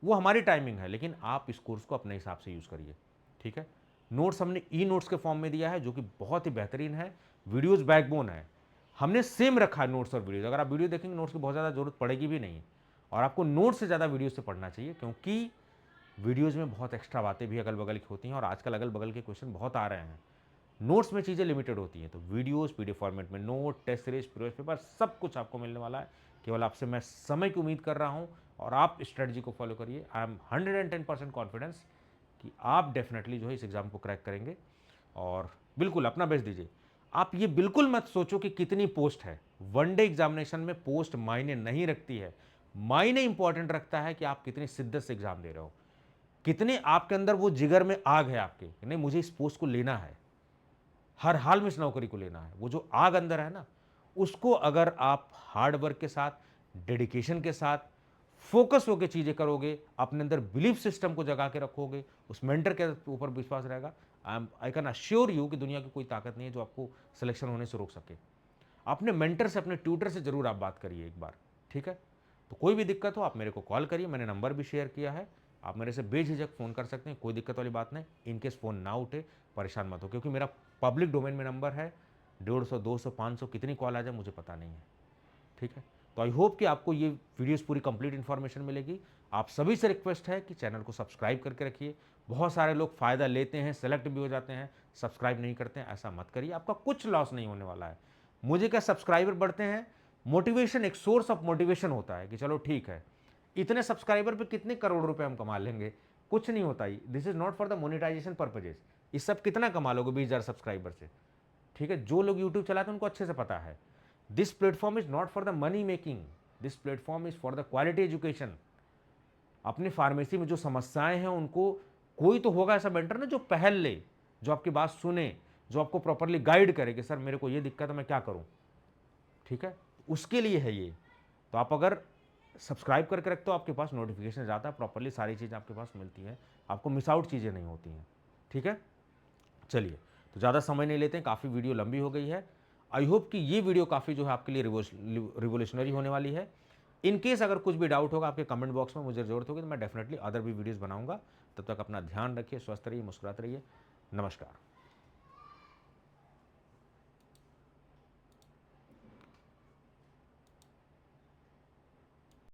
वो हमारी टाइमिंग है, लेकिन आप इस कोर्स को अपने हिसाब से यूज़ करिए, ठीक है। नोट्स हमने ई नोट्स के फॉर्म में दिया है, जो कि बहुत ही बेहतरीन है, वीडियोज़ बैकबोन है, हमने सेम रखा है नोट्स और वीडियोज़। अगर आप वीडियो देखेंगे नोट्स की बहुत ज़्यादा जरूरत पड़ेगी भी नहीं, और आपको नोट्स से ज़्यादा वीडियो से पढ़ना चाहिए, क्योंकि वीडियोज़ में बहुत एक्स्ट्रा बातें भी अगल बगल की होती हैं, और आजकल अगल बगल के क्वेश्चन बहुत आ रहे हैं। नोट्स में चीज़ें लिमिटेड होती हैं, तो वीडियोज़ पीडीएफ फॉर्मेट में, note, test series, previous paper, सब कुछ आपको मिलने वाला है। केवल आपसे मैं समय की उम्मीद कर रहा हूँ, और आप स्ट्रेटजी को फॉलो करिए। आई एम 110% कॉन्फिडेंस कि आप डेफिनेटली जो है इस एग्ज़ाम को क्रैक करेंगे, और बिल्कुल अपना बेस्ट दीजिए। आप ये बिल्कुल मत सोचो कि कितनी पोस्ट है, वनडे एग्जामिनेशन में पोस्ट मायने नहीं रखती है, मायने इंपॉर्टेंट रखता है कि आप कितनी शिद्दत से एग्जाम दे रहे हो, कितने आपके अंदर वो जिगर में आग है आपके, नहीं मुझे इस पोस्ट को लेना है, हर हाल में इस नौकरी को लेना है। वो जो आग अंदर है ना, उसको अगर आप हार्ड वर्क के साथ, डेडिकेशन के साथ, फोकस होकर चीज़ें करोगे, अपने अंदर बिलीफ सिस्टम को जगा के रखोगे, उस मेंटर के ऊपर विश्वास रहेगा, आई कैन अश्योर यू कि दुनिया की कोई ताकत नहीं है जो आपको सिलेक्शन होने से रोक सके। अपने मेंटर से, अपने ट्यूटर से जरूर आप बात करिए एक बार, ठीक है। तो कोई भी दिक्कत हो आप मेरे को कॉल करिए, मैंने नंबर भी शेयर किया है, आप मेरे से बेझिझक फ़ोन कर सकते हैं, कोई दिक्कत वाली बात नहीं। इनकेस फ़ोन ना उठे, परेशान मत हो, क्योंकि मेरा पब्लिक डोमेन में नंबर है, 150, 200, 500 कितनी कॉल आ जाए मुझे पता नहीं है, ठीक है। तो आई होप कि आपको ये वीडियोस पूरी कंप्लीट इन्फॉर्मेशन मिलेगी। आप सभी से रिक्वेस्ट है कि चैनल को सब्सक्राइब करके रखिए। बहुत सारे लोग फ़ायदा लेते हैं, सेलेक्ट भी हो जाते हैं, सब्सक्राइब नहीं करते हैं, ऐसा मत करिए, आपका कुछ लॉस नहीं होने वाला है। मुझे क्या, सब्सक्राइबर बढ़ते हैं, मोटिवेशन, एक सोर्स ऑफ मोटिवेशन होता है कि चलो ठीक है, इतने सब्सक्राइबर पे कितने करोड़ रुपए हम कमा लेंगे, कुछ नहीं होता ही। This is not for the monetisation purposes. इस सब कितना कमा लोगे 20,000 सब्सक्राइबर से, ठीक है। जो लोग यूट्यूब चलाते हैं उनको अच्छे से पता है, this platform is not for the money making, this platform is for the quality education. अपनी फार्मेसी में जो समस्याएं हैं उनको, कोई तो होगा ऐसा मेंटर ना जो पहल ले, जो आपकी बात सुने, जो आपको प्रॉपरली गाइड करे कि सर मेरे को ये दिक्कत है, मैं क्या करूं, ठीक है। उसके लिए है ये। तो आप अगर सब्सक्राइब करके रखते हो, आपके पास नोटिफिकेशन जाता है, प्रॉपरली सारी चीज़ें आपके पास मिलती हैं, आपको मिस आउट चीज़ें नहीं होती हैं, ठीक है। चलिए, तो ज़्यादा समय नहीं लेते हैं, काफ़ी वीडियो लंबी हो गई है। आई होप कि ये वीडियो काफ़ी जो है आपके लिए रिवोल्यूशनरी होने वाली है। इन केस अगर कुछ भी डाउट होगा आपके कमेंट बॉक्स में, मुझे ज़रूरत होगी तो मैं डेफिनेटली अदर भी वीडियोज़ बनाऊंगा। तब तक अपना ध्यान रखिए, स्वस्थ रहिए, मुस्कुराते रहिए। नमस्कार।